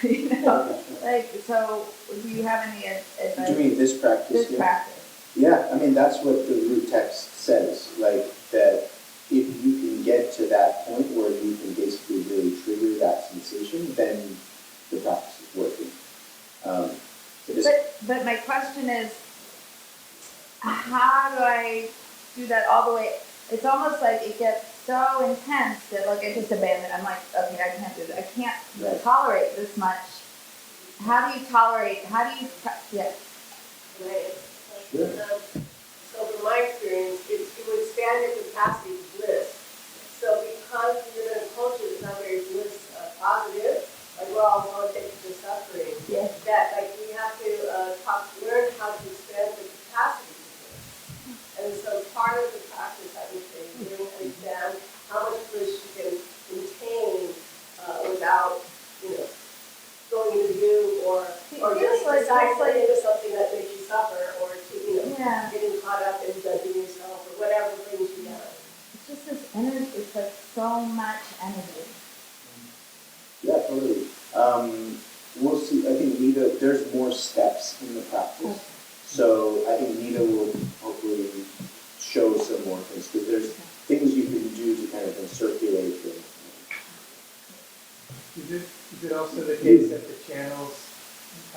[SPEAKER 7] You know, like, so do you have any advice?
[SPEAKER 2] Do you mean this practice?
[SPEAKER 7] This
[SPEAKER 2] here?
[SPEAKER 7] practice.
[SPEAKER 2] Yeah, I mean, that's what the root text says, like, that if you can get to that point where you can basically really trigger that sensation, then the practice is working.
[SPEAKER 7] But my question is, how do I do that all the way? It's almost like it gets so intense that like I just abandon. I'm like, okay, I can't do this. I can't tolerate this much. How do you tolerate? How do you? Yeah.
[SPEAKER 11] Right. So from my experience, it's to expand your capacity to bliss. So because we live in a culture that's not very bliss positive, like we're all so addicted to suffering,
[SPEAKER 7] Yes.
[SPEAKER 11] that like we have to learn how to expand the capacity to bliss. And so part of the practice, I would say, is learning to examine how much bliss you can contain without, you know, going into the goo or just
[SPEAKER 7] like,
[SPEAKER 11] deciding to get into something that makes you suffer or to, you know,
[SPEAKER 7] Yeah.
[SPEAKER 11] getting caught up in judging yourself or whatever brings you down.
[SPEAKER 7] It's just this energy. It's like so much energy.
[SPEAKER 2] Yeah, totally. We'll see. I think Nita, there's more steps in the practice. So I think Nita will hopefully show some more things, because there's things you can do to kind of circulate the.
[SPEAKER 9] Is it also the case that the channels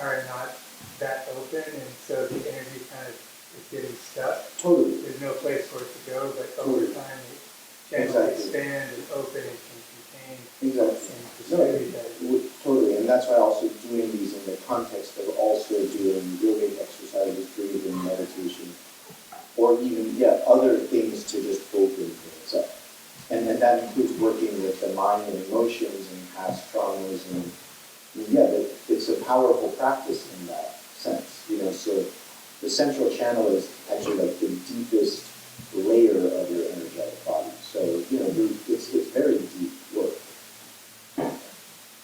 [SPEAKER 9] are not that open, and so the energy kind of is getting stuck?
[SPEAKER 2] Totally.
[SPEAKER 9] There's no place for it to go, but over time the channels expand and open and can contain
[SPEAKER 2] Exactly.
[SPEAKER 9] and
[SPEAKER 2] No,
[SPEAKER 9] distribute that.
[SPEAKER 2] totally, and that's why also doing these in the context of also doing yogic exercises, breathing, meditation, or even, other things to just open things up. And that includes working with the mind and emotions and past traumas, and it's a powerful practice in that sense, so the central channel is actually like the deepest layer of your energetic body. So, it's very deep work.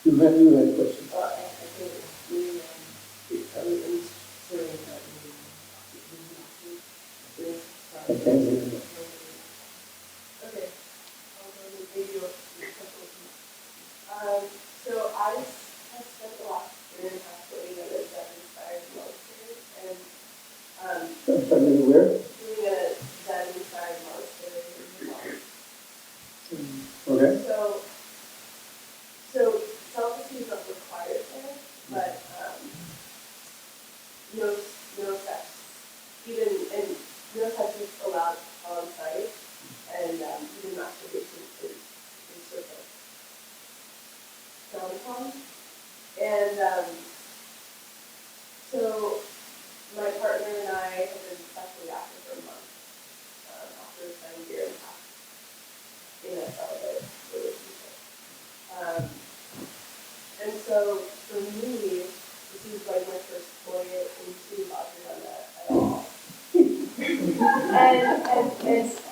[SPEAKER 4] You had a question.
[SPEAKER 11] I think it's really sort of
[SPEAKER 4] I can't hear you.
[SPEAKER 11] Okay. Maybe you'll so I have spent the last year and a half living at a Zen-inspired monastery, and
[SPEAKER 4] Something where?
[SPEAKER 11] doing a Zen-inspired monastery in Nepal.
[SPEAKER 4] Okay.
[SPEAKER 11] So self-esteem is not required there, but no sex, no sex is allowed on site, and even masturbation is sort of frowned upon. And so my partner and I have been sexually active for a month after spending a year and a half in a celibate relationship. And so for me, this is like my first foray into Vajrayana at all.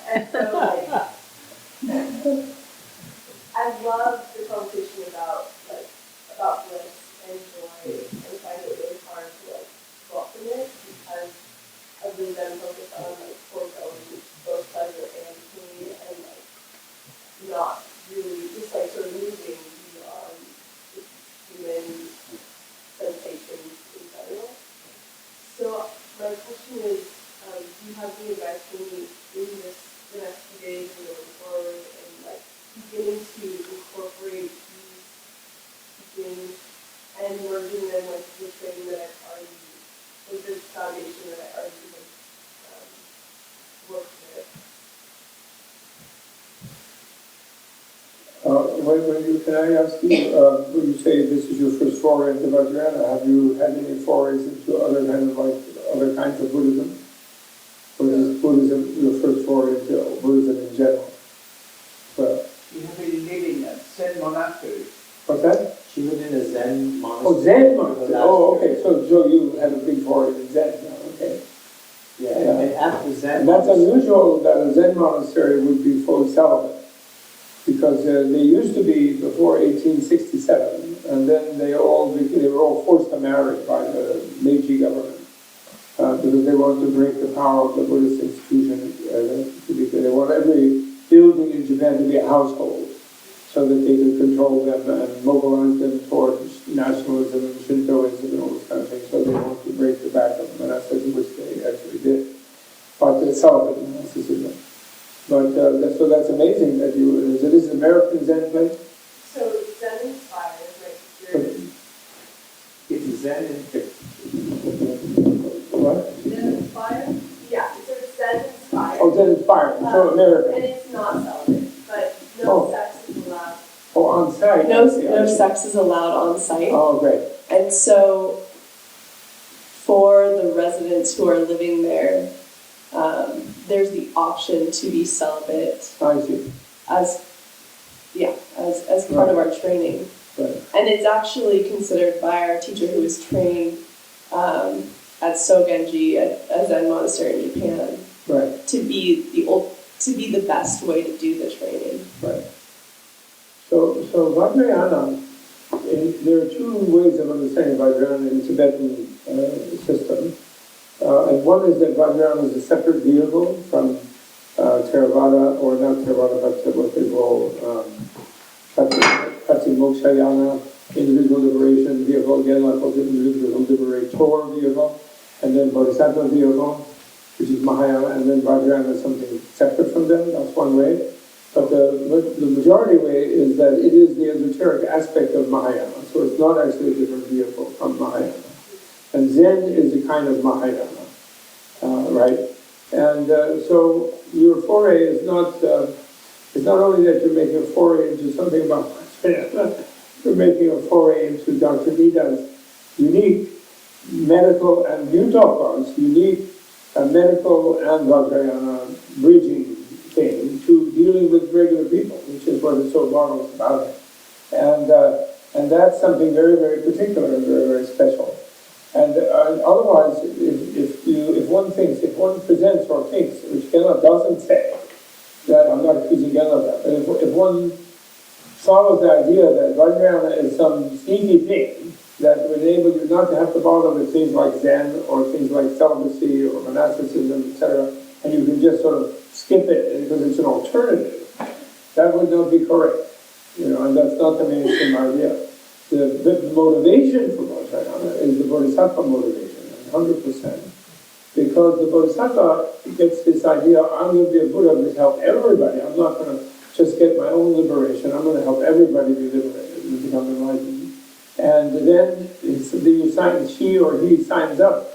[SPEAKER 11] And so like, I love the conversation about bliss and joy, and find it really hard to like welcome it because I've really been focused on like foregoing both pleasure and pain and like not really just like sort of moving beyond just human sensations in general. So my question is, do you have any advice for me in the next few days and going forward and like beginning to incorporate these teachings and merging them with the training that I've already, with the foundation that I already have worked with?
[SPEAKER 4] Can I ask you, when you say this is your first foray into Vajrayana, have you had any forays into other kinds of Buddhism? Or is Buddhism your first foray into Buddhism in general? Well,
[SPEAKER 8] You have been living at Zen monastery.
[SPEAKER 4] what's that?
[SPEAKER 2] She lived in a Zen monastery.
[SPEAKER 4] Oh, Zen monastery. Oh, okay. So you had a big foray in Zen now, okay.
[SPEAKER 2] Yeah, and at the Zen
[SPEAKER 4] And that's
[SPEAKER 2] monastery,
[SPEAKER 4] unusual that a Zen monastery would be fully celibate. Because they used to be before 1867, and then they were all forced to marry by the Meiji government because they wanted to break the power of the Buddhist institution. They want every building in Japan to be a household, so that they could control them and mobilize them towards nationalism and Shintoism and all this kind of thing. So they wanted to break the back of monasticism, which they actually did. But celibate monasticism. But so that's amazing that is it an American Zen place?
[SPEAKER 11] So Zen inspired, right?
[SPEAKER 2] it's Zen
[SPEAKER 4] What?
[SPEAKER 11] Zen inspired? Yeah, so it's Zen inspired.
[SPEAKER 4] Oh, Zen inspired, so
[SPEAKER 11] And
[SPEAKER 4] American.
[SPEAKER 11] it's not celibate, but no
[SPEAKER 4] Oh.
[SPEAKER 11] sex is allowed.
[SPEAKER 4] Oh, on site.
[SPEAKER 12] No sex is allowed on site.
[SPEAKER 4] Oh, great.
[SPEAKER 12] And so for the residents who are living there, there's the option to be celibate
[SPEAKER 4] I see.
[SPEAKER 12] as part of our training.
[SPEAKER 4] Right.
[SPEAKER 12] And it's actually considered by our teacher who was trained at Sogenji, a Zen monastery in Japan,
[SPEAKER 4] Right.
[SPEAKER 12] to be the best way to do the training.
[SPEAKER 4] Right. So Vajrayana, there are two ways of understanding Vajrayana in the Tibetan system. And one is that Vajrayana is a separate vehicle from Theravada, or not Theravada, but what they call Patimokshayana, individual liberation vehicle, again like the individual liberator vehicle, and then Bodhisattva vehicle, which is Mahayana, and then Vajrayana is something separate from them. That's one way. But the majority way is that it is the esoteric aspect of Mahayana, so it's not actually a different vehicle from Mahayana. And Zen is a kind of Mahayana, right? And so your foray is not only that you're making a foray into something about Mahayana, you're making a foray into Dr. Nida's unique medical, and you talk about unique medical and Vajrayana bridging thing to dealing with regular people, which is what is so marvelous about it. And that's something very, very particular and very, very special. And otherwise, if one presents or thinks, which Genla doesn't say, that I'm not accusing Genla of that, but if one follows the idea that Vajrayana is some sneaky thing that would enable you not to have to bother with things like Zen or things like celibacy or monasticism, etc., and you can just sort of skip it because it's an alternative, that would not be correct. And that's not the mainstream idea. The motivation for Vajrayana is the Bodhisattva motivation, 100%. Because the Bodhisattva gets this idea, I'm going to be a Buddha to help everybody. I'm not going to just get my own liberation. I'm going to help everybody be liberated and become enlightened. And then she or he signs up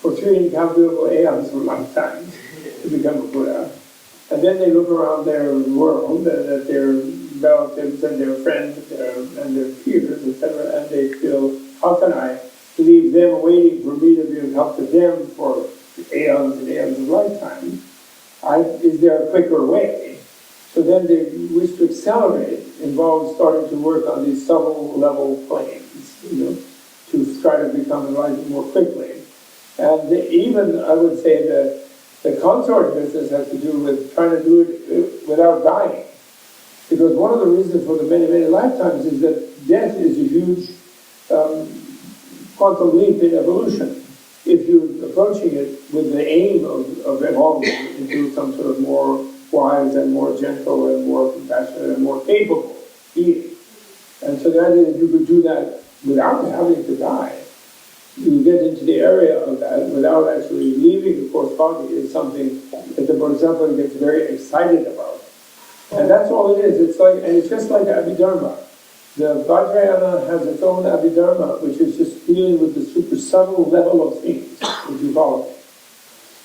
[SPEAKER 4] for 3 incalculable aeons of lifetimes to become a Buddha. And then they look around their world and at their relatives and their friends and their peers, etc., and they feel, how can I leave them waiting for me to be of help to them for aeons and aeons of lifetime? Is there a quicker way? So then they wish to accelerate, involves starting to work on these subtle level planes, to try to to become enlightened more quickly. And even, I would say, the consort business has to do with trying to do it without dying. Because one of the reasons for the many, many lifetimes is that death is a huge quantum leap in evolution. If you're approaching it with the aim of evolving into some sort of more wise and more gentle and more compassionate and more capable being. And so the idea that you could do that without having to die, you get into the area of that without actually leaving the coarse body is something that the Bodhisattva gets very excited about. And that's all it is. It's like, and it's just like Abhidharma. The Vajrayana has its own Abhidharma, which is just dealing with the super subtle level of things, if you follow me.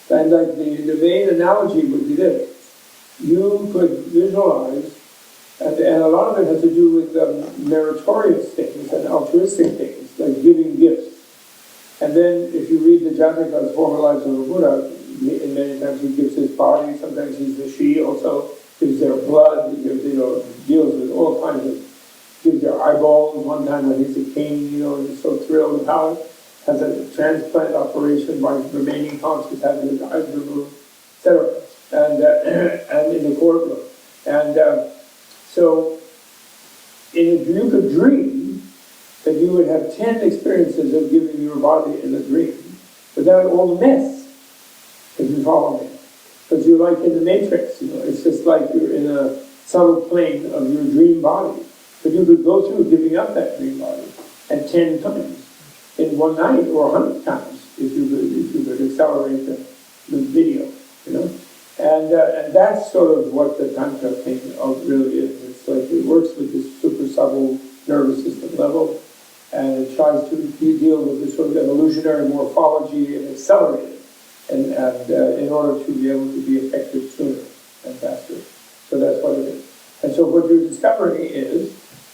[SPEAKER 4] And like the main analogy would be this. You could visualize, and a lot of it has to do with meritorious things and altruistic things, like giving gifts. And then if you read the Jatakas, former lives of the Buddha, in many times he gives his body, sometimes he's the she also, gives their blood, he gives, deals with all kinds of, gives their eyeballs. One time when he's a king, he's so thrilled about it, has a transplant operation by remaining conscious, having his eyes removed, etc. And in the courtroom. And so you could dream that you would have 10 experiences of giving your body in a dream without all the mess, if you follow me. Because you're like in the Matrix, it's just like you're in a subtle plane of your dream body. But you could go through giving up that dream body at 10 times in one night, or 100 times if you could accelerate the video, And that's sort of what the Tantra thing really is. It's like it works with this super subtle nervous system level, and it tries to deal with this sort of evolutionary morphology and accelerate it, and in order to be able to be effective sooner and faster. So that's what it is. And so what you're discovering is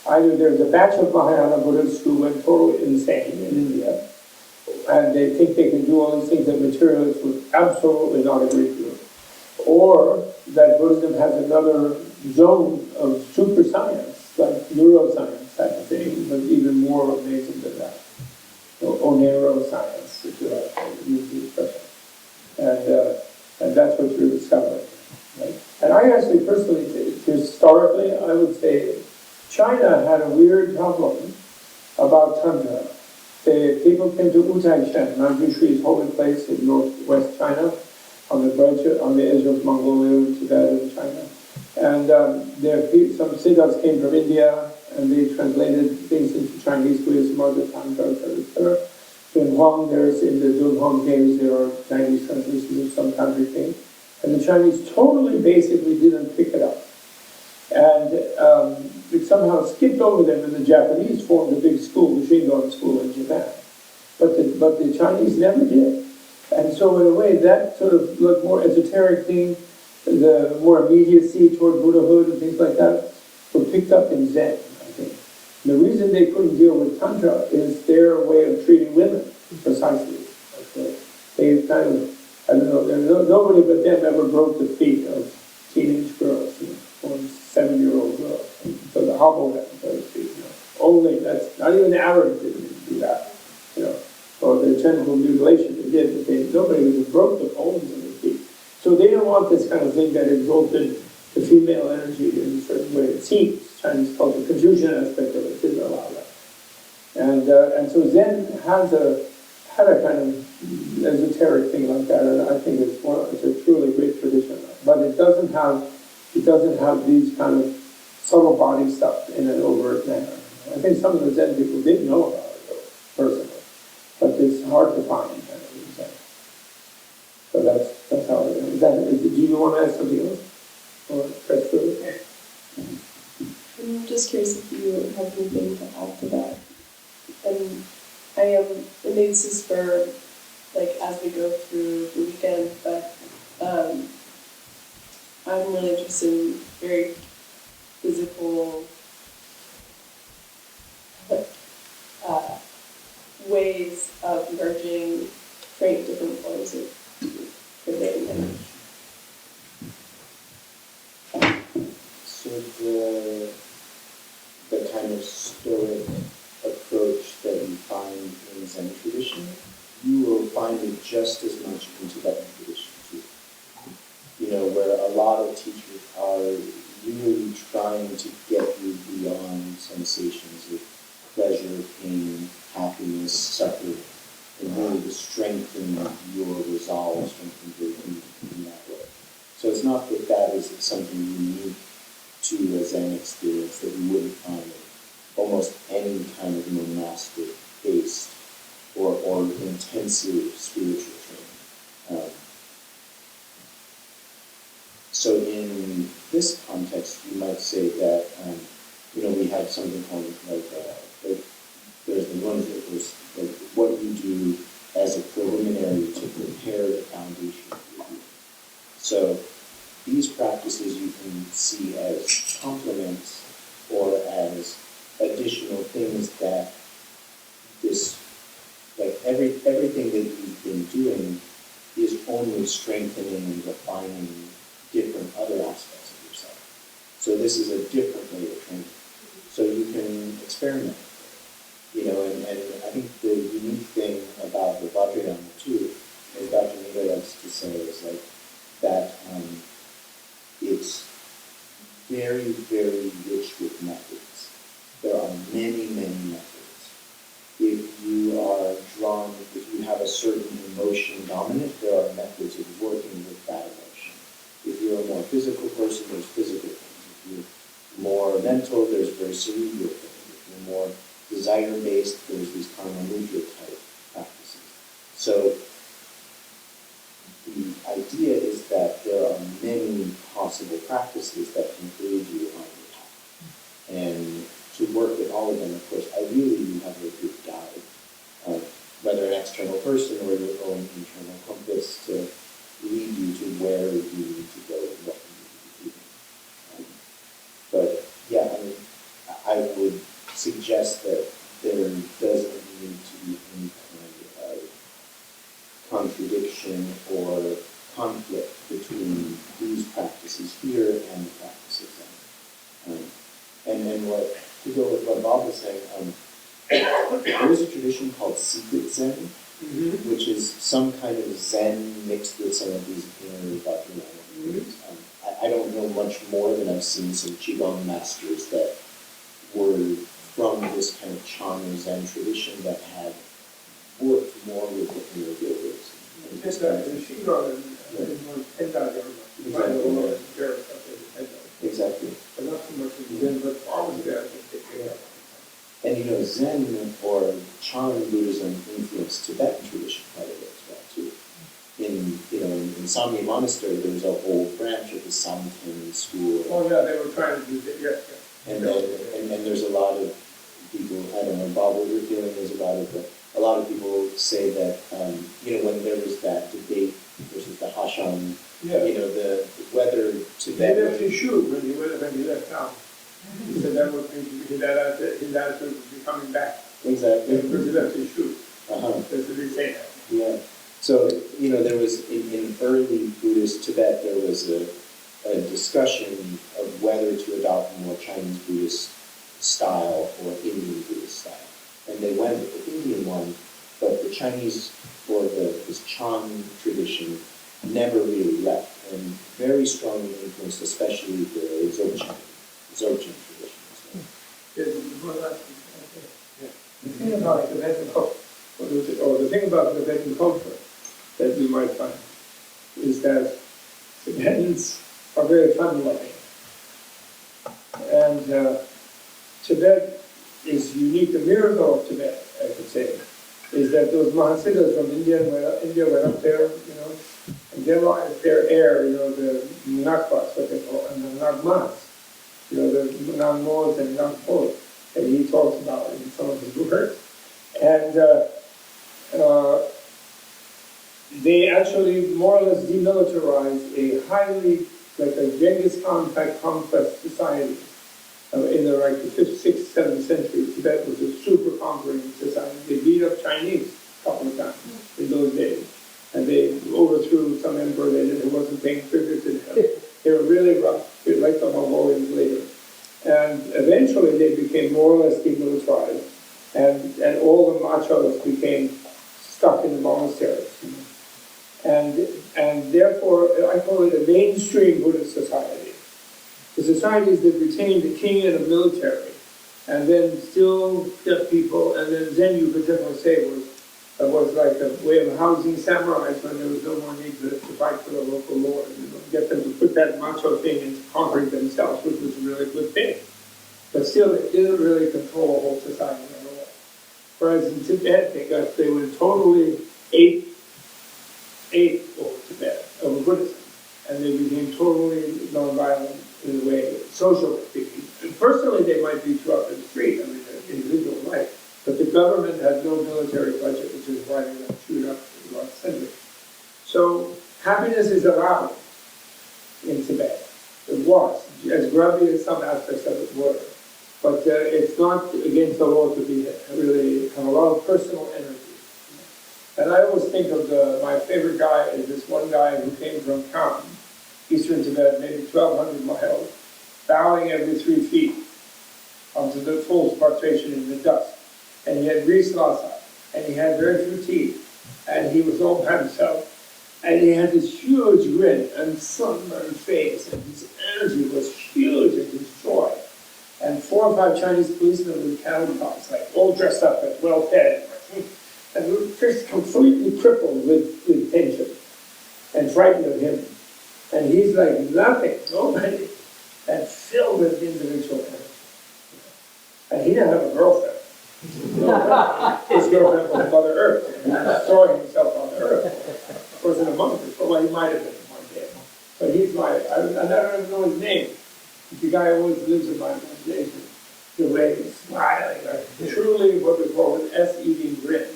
[SPEAKER 4] either there's a batch of Mahayana Buddhists who went totally insane in India, and they think they can do all these things that materialists would absolutely not agree to, or that Buddhism has another zone of super science, like neuroscience type of thing, but even more amazing than that. Or neuroscience, if you like to use the expression. And that's what you're discovering. Right? And I actually personally, historically, I would say China had a weird problem about Tantra. The people came to Utaishan, Manjushri's holy place in northwest China, on the edge of Mongolia, Tibet, and China. And some siddhas came from India, and they translated things into Chinese, Buddhism, other Tantra, etc. In Huang, in the Dunhuang caves, there are Chinese translations of some Tantric thing. And the Chinese totally basically didn't pick it up. And it somehow skipped over them, and the Japanese formed a big school, the Shingon school in Japan. But the Chinese never did. And so in a way, that sort of more esoteric thing, the more immediacy toward Buddhahood and things like that, were picked up in Zen, I think. And the reason they couldn't deal with Tantra is their way of treating women, precisely. Okay? They kind of, I don't know, nobody but them ever broke the feet of teenage girls, or 7-year-old girls. So the hobble them, so to speak. Only, that's not even the Arabs didn't do that. Or the genital mutilation they did, but nobody even broke the bones in their feet. So they don't want this kind of thing that exalted the female energy in a certain way. It seems Chinese culture, Confucian aspect of it didn't allow that. And so Zen had a kind of esoteric thing like that, and I think it's a truly great tradition. But it doesn't have these kind of subtle body stuff in an overt manner. I think some of the Zen people did know about it, though, personally. But it's hard to find, So that's how it is. Do you want to ask something else? Or press further?
[SPEAKER 12] I'm just curious if you have anything to add to that. And and maybe this is for, as we go through the weekend, but I'm really interested in very physical ways of merging different forms of conveying energy.
[SPEAKER 2] So the kind of stoic approach that you find in Zen just as much in Tibetan tradition too. You know, where a lot of teachers are really trying to get you beyond sensations of pleasure, pain, happiness, suffering, and really to strengthen your resolve, strengthen your being in that way. So it's not that that is something unique to a Zen experience that you wouldn't find in almost any kind of monastic-based or intensive spiritual training. So in this context, you might say that, you know, we have something called like there's the one that was like what you do as a preliminary to prepare the foundation for your healing. So these practices you can see as complements or as additional things that this, like everything that you've been doing is only strengthening and refining different other aspects of yourself. So this is a different way of training. So you can experiment with it. You know, and I think the unique thing about the Vajrayana too, as Dr. Nida likes to say, is like that it's very, very rich with methods. There are many, many methods. If you are drawn, if you have a certain emotion dominant, there are methods of working with that emotion. If you're a more physical person, there's physical things. If you're more mental, there's very cerebral things. If you're more desire-based, there's these Karmamudra type practices. So the idea is that there are many possible practices that can aid you on your path. And to work with all of them, of course, ideally you have a good guide, whether an external person or your own internal compass to lead you to where you need to go and what you need to be doing. But yeah, I mean, I would suggest that there doesn't need to be any kind of contradiction or conflict between these practices here and the practices there. And then to go with what Bob was saying, there is a tradition called secret Zen, which is some kind of Zen mixed with some of these inner Vajrayana. I don't know much more than I've seen some Qigong masters that were from this kind of Chan or Zen tradition that had worked more with the inner yogas. Exactly.
[SPEAKER 4] But not so much in Zen, but always there.
[SPEAKER 2] And you know, Zen or Chan Buddhism influenced Tibetan tradition quite a bit as well too. In Samye Monastery, there was a whole branch of the Samten school.
[SPEAKER 4] Oh yeah, they were trying to do that. Yes.
[SPEAKER 2] And then there's a lot of people. I don't know, Bob, what your feeling is about it, but a lot of people say that when there was that debate versus the Hashan, whether Tibet.
[SPEAKER 4] He left his shoe when he left town. He said that was his attitude would be coming back.
[SPEAKER 2] Exactly.
[SPEAKER 4] Because he left his shoe.
[SPEAKER 2] Uh-huh.
[SPEAKER 4] That's what they say.
[SPEAKER 2] Yeah. So, there was, in early Buddhist Tibet, there was a discussion of whether to adopt more Chinese Buddhist style or Indian Buddhist style. And they went with the Indian one, but the Chinese, or this Chan tradition, never really left, and very strongly influenced, especially the Dzogchen tradition.
[SPEAKER 4] The thing about Tibetan culture, the thing about Tibetan culture that you might find is that Tibetans are very fun-loving. And Tibet is unique. The miracle of Tibet, I could say, is that those Mahasiddhas from India went up there, and their air, the Nakwas, what they call, and the Nagmas, the Nagmos and Nagpos, that he talks about in some of his works. And they actually more or less demilitarized a highly, like a Genghis Khan type conquest society. In the 5th, 6th, 7th century, Tibet was a super conquering society. They beat up Chinese a couple of times in those days. And they overthrew some emperor who wasn't paying tribute to them. They were really rough, like the Mongolians later. And eventually they became more or less demilitarized. And all the machos became stuck in the monasteries. And therefore, I call it a mainstream Buddhist society. The societies that retain the king and the military, and then still get people, and then Zen, you could definitely say, was like a way of housing samurais when there was no more need to fight for the local lord. Get them to put that macho thing into conquering themselves, which was a really good thing. But still, it didn't really control the whole society at all. Whereas in Tibet, they were totally ate over Tibet, over Buddhism, and they became totally nonviolent in a way, socially speaking. And personally, they might beat you up in the street, I mean, an individual life. But the government had no military budget, which is why they got chewed up in the last century. So happiness is allowed in Tibet. It was, as grubby as some aspects of it were. But it's not against the law to be really have a lot of personal energy. And I always think of my favorite guy is this one guy who came from Kham, eastern Tibet, maybe 1,200 miles, bowing every 3 feet onto the full prostration in the dust. And he had greased lhasa, and he had very few teeth, and he was all by himself. And he had this huge grin and sunburned face, and his energy was huge and his joy. And 4 or 5 Chinese policemen with cattle props, like all dressed up and well fed, and we were just completely crippled with tension and frightened of him. And he's like nothing, nobody, and filled with individual energy. And he didn't have a girlfriend. His girlfriend was Mother Earth, and he was throwing himself on the earth. Wasn't a monk, well, he might have been one day. But he's I don't even know his name. The guy always lives in my imagination. The way he's smiling, truly what we call an S-eating grin.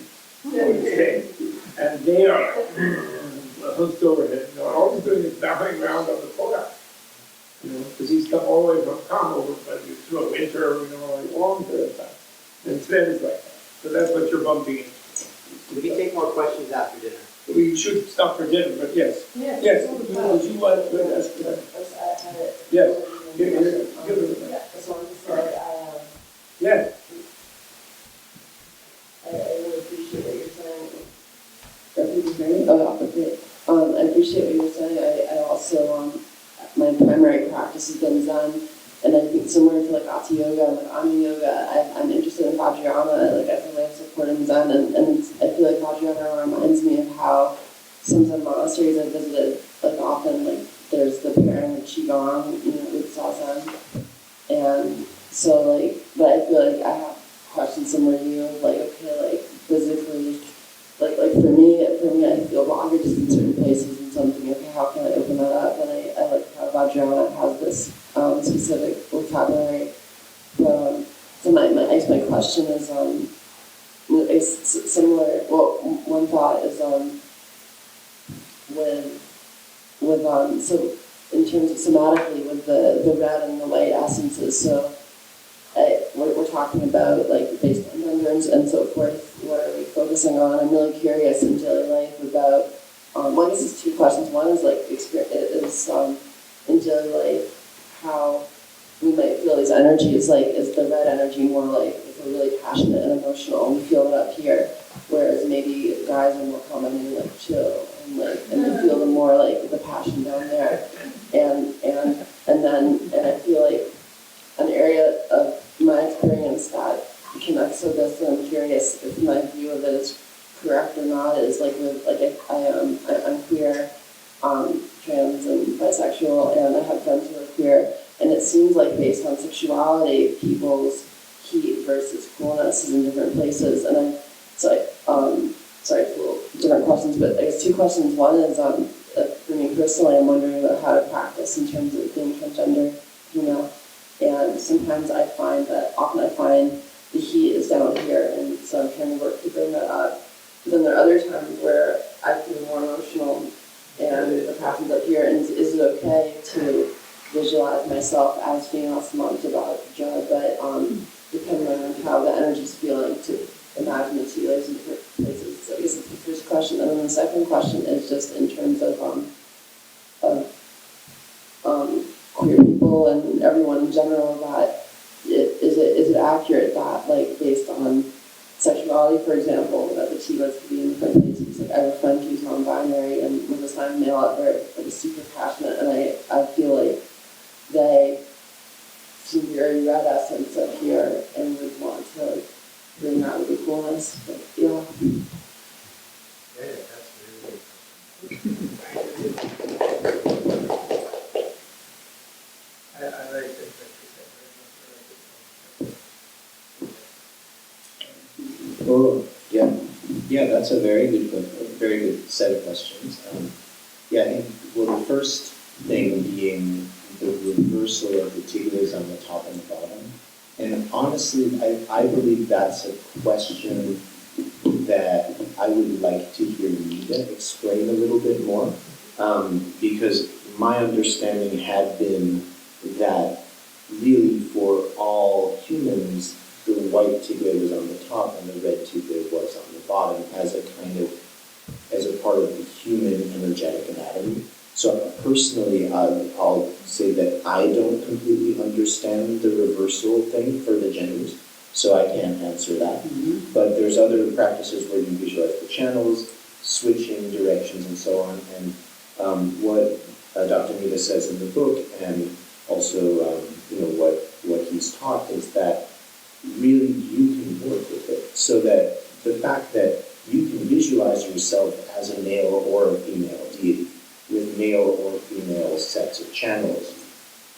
[SPEAKER 4] And they are hooked over him. All he's doing is bowing around on the Kodak. Because he's come all the way from Kham over, but through a winter, a long period of time. And Tibet is like that. So that's what you're bumping into.
[SPEAKER 1] We can take more questions after dinner.
[SPEAKER 4] We should stop for dinner, but yes.
[SPEAKER 11] Yes.
[SPEAKER 4] Yes. Would you want to ask that? Yes. Give it.
[SPEAKER 11] As long as I
[SPEAKER 4] Yes.
[SPEAKER 11] really appreciate what you're saying. Okay. I appreciate what you're saying. I also, my primary practice has been Zen, and I think similar to like Hatha Yoga and like Ani Yoga, I'm interested in Vajrayana, like as a way of supporting Zen, and I feel like Vajrayana reminds me of how some Zen monasteries I visited, like often, like there's the pairing of Qigong, with Zazen, and so like, but I feel like I have questions similar to you, of like, okay, like physically, like for me, I feel blockages in certain places, and so I'm thinking, okay, how can I open that up? And I like how Vajrayana has this specific vocabulary. So my question is similar. Well, one thought is so in terms of somatically with the red and the white essences. So we're talking about like based on gender and so forth. What are we focusing on? I'm really curious in daily life about. Well, I guess it's 2 questions. One is like in daily life how we might feel these energies. Like, is the red energy more like if we're really passionate and emotional, and we feel it up here, whereas maybe guys are more commonly like chill and they feel the more like the passion down there, and I feel like an area of my experience that connects with this, and I'm curious if my view of it is correct or not, is like with I'm queer, trans and bisexual, and I have friends who are queer, and it seems like based on sexuality, people's heat versus coolness is in different places, and sorry, it's a little different questions, but I guess 2 questions. One is for me personally, I'm wondering about how to practice in terms of being transgender female, and sometimes often I find the heat is down here, and so I'm trying to work to bring that up. But then there are other times where I feel more emotional and the passion's up here, and is it okay to visualize myself as female? It's not about gender, but depending on how the energy's feeling, to imagine its feelings in different places. So I guess that's the first question. And then the second question is just in terms of queer people and everyone in general, that is it accurate that, like, based on sexuality, for example, that the
[SPEAKER 12] what she wants to be in her place. It's like I have a friend who's non-binary and was assigned male at birth, but is super passionate, and I feel like they seem very red essence up here and would want to like bring that with the coolness. But yeah.
[SPEAKER 9] Yeah, that's really I like it.
[SPEAKER 2] Oh, yeah, that's a very good set of questions. Yeah, I think, well, the first thing being the reversal of the tibias on the top and the bottom. And honestly, I believe that's a question that I would like to hear Nita explain a little bit more, because my understanding had been that really for all humans, the white tibia was on the top and the red tibia was on the bottom as a part of the human energetic anatomy. So personally, I'll say that I don't completely understand the reversal thing for the genders, so I can't answer that. Mm-hmm. But there's other practices where you visualize the channels, switching directions, and so on. And what Dr. Nita says in the book, and also what he's taught, is that really you can work with it, so that the fact that you can visualize yourself as a male or a female deity with male or female sets of channels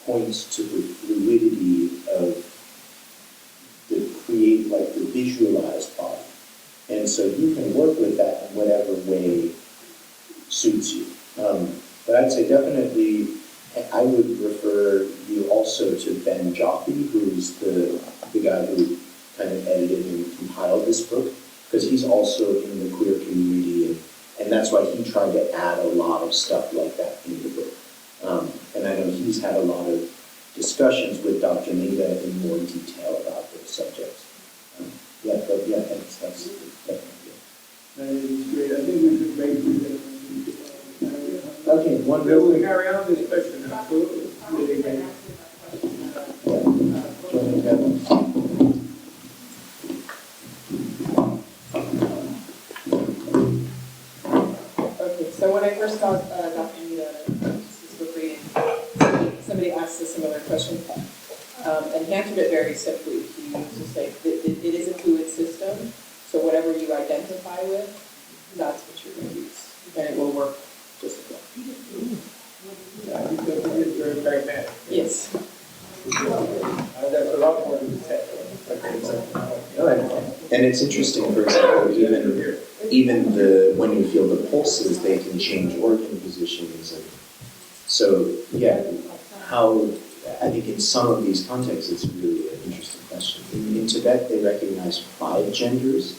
[SPEAKER 2] points to the fluidity of the visualized body. And so you can work with that in whatever way suits you. But I'd say definitely I would refer you also to Ben Jaffe, who's the guy who kind of edited and compiled this book, because he's also in the queer community, and that's why he tried to add a lot of stuff like that in the book. And I know he's had a lot of discussions with Dr. Nita in more detail about those subjects. Thanks. That's definitely good.
[SPEAKER 4] That is great. I think we should break through.
[SPEAKER 2] Okay, one
[SPEAKER 4] We'll
[SPEAKER 2] real quick.
[SPEAKER 4] carry on this question. Absolutely. Really great.
[SPEAKER 13] Okay, so when I first saw Dr. Nita, this book reading, somebody asked a similar question, and he answered it very simply. He used to say that it is a fluid system, so whatever you identify with, that's what you're going to use, and it will work just as well.
[SPEAKER 4] Yeah, because it is very pragmatic.
[SPEAKER 13] Yes.
[SPEAKER 4] There's a lot more to be said.
[SPEAKER 2] And it's interesting, for example, even when you feel the pulses, they can change organ positions, and so I think in some of these contexts it's really an interesting question. In Tibet, they recognize 5 genders,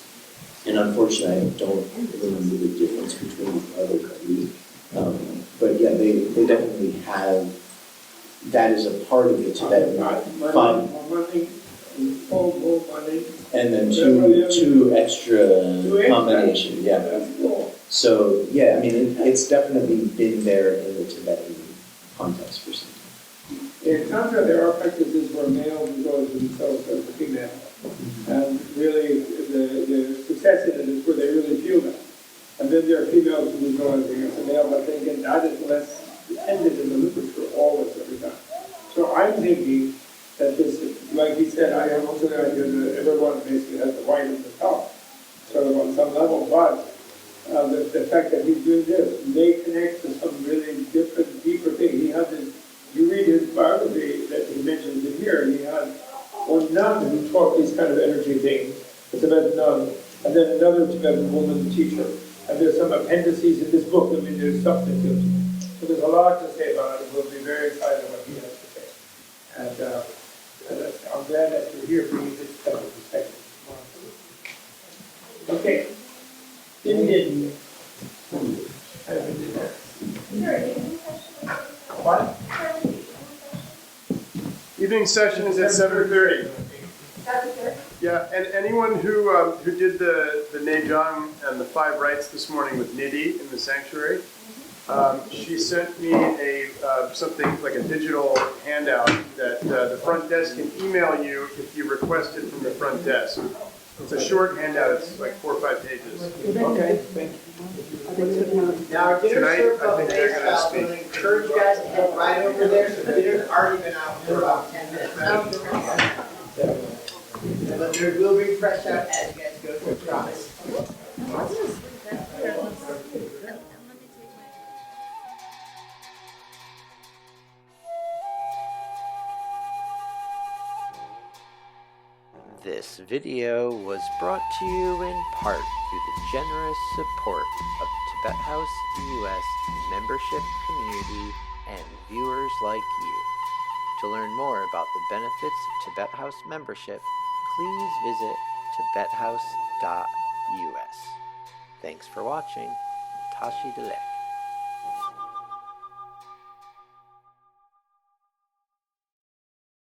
[SPEAKER 2] and unfortunately, I don't remember the difference between the other 3. But yeah, they definitely have that as a part of the Tibetan 5. And then two extra combination, yeah. So yeah, I mean it's definitely been there in the Tibetan context for some time.
[SPEAKER 4] In Tantra, there are practices where males visualize themselves as a female, and really the success in it is where they really feel that. And then there are females who visualizing as a male, but then again, that is less dependent in the literature always every time. So I'm thinking that this, like he said, I have also the idea that everyone basically has the white at the top, sort of on some level, but the fact that he's doing this may connect to some really different, deeper thing. He had this, you read his biography that he mentions in here, he had one nun who taught these kind of energy things, a Tibetan nun, and then another Tibetan woman teacher. And there's some appendices in this book, I mean, there's substantive. So there's a lot to say about it. We'll be very excited what he has to say. And I'm glad that you're here bringing this type of perspective. Okay. Didn't. What?
[SPEAKER 3] Evening session is at 7:30. Yeah, and anyone who did the Neijang and the 5 rites this morning with Nidhi in the sanctuary, she sent me something like a digital handout that the front desk can email you if you request it from the front desk.
[SPEAKER 9] It's a short handout, it's like 4 or 5 pages.
[SPEAKER 4] Okay, thank you.
[SPEAKER 2] Now, our dinner
[SPEAKER 9] Tonight,
[SPEAKER 2] served
[SPEAKER 9] I
[SPEAKER 2] about
[SPEAKER 9] think they're
[SPEAKER 2] today's
[SPEAKER 9] gonna
[SPEAKER 2] style,
[SPEAKER 9] speak.
[SPEAKER 2] I'm gonna encourage you guys to head right over there, so dinner's already been out for about 10 minutes. But there will be fresh out as you guys go through the process.
[SPEAKER 1] This video was brought to you in part through the generous support of Tibet House US membership community and viewers like you. To learn more about the benefits of Tibet House membership, please visit tibethouse.us. Thanks for watching. Tashi Delek.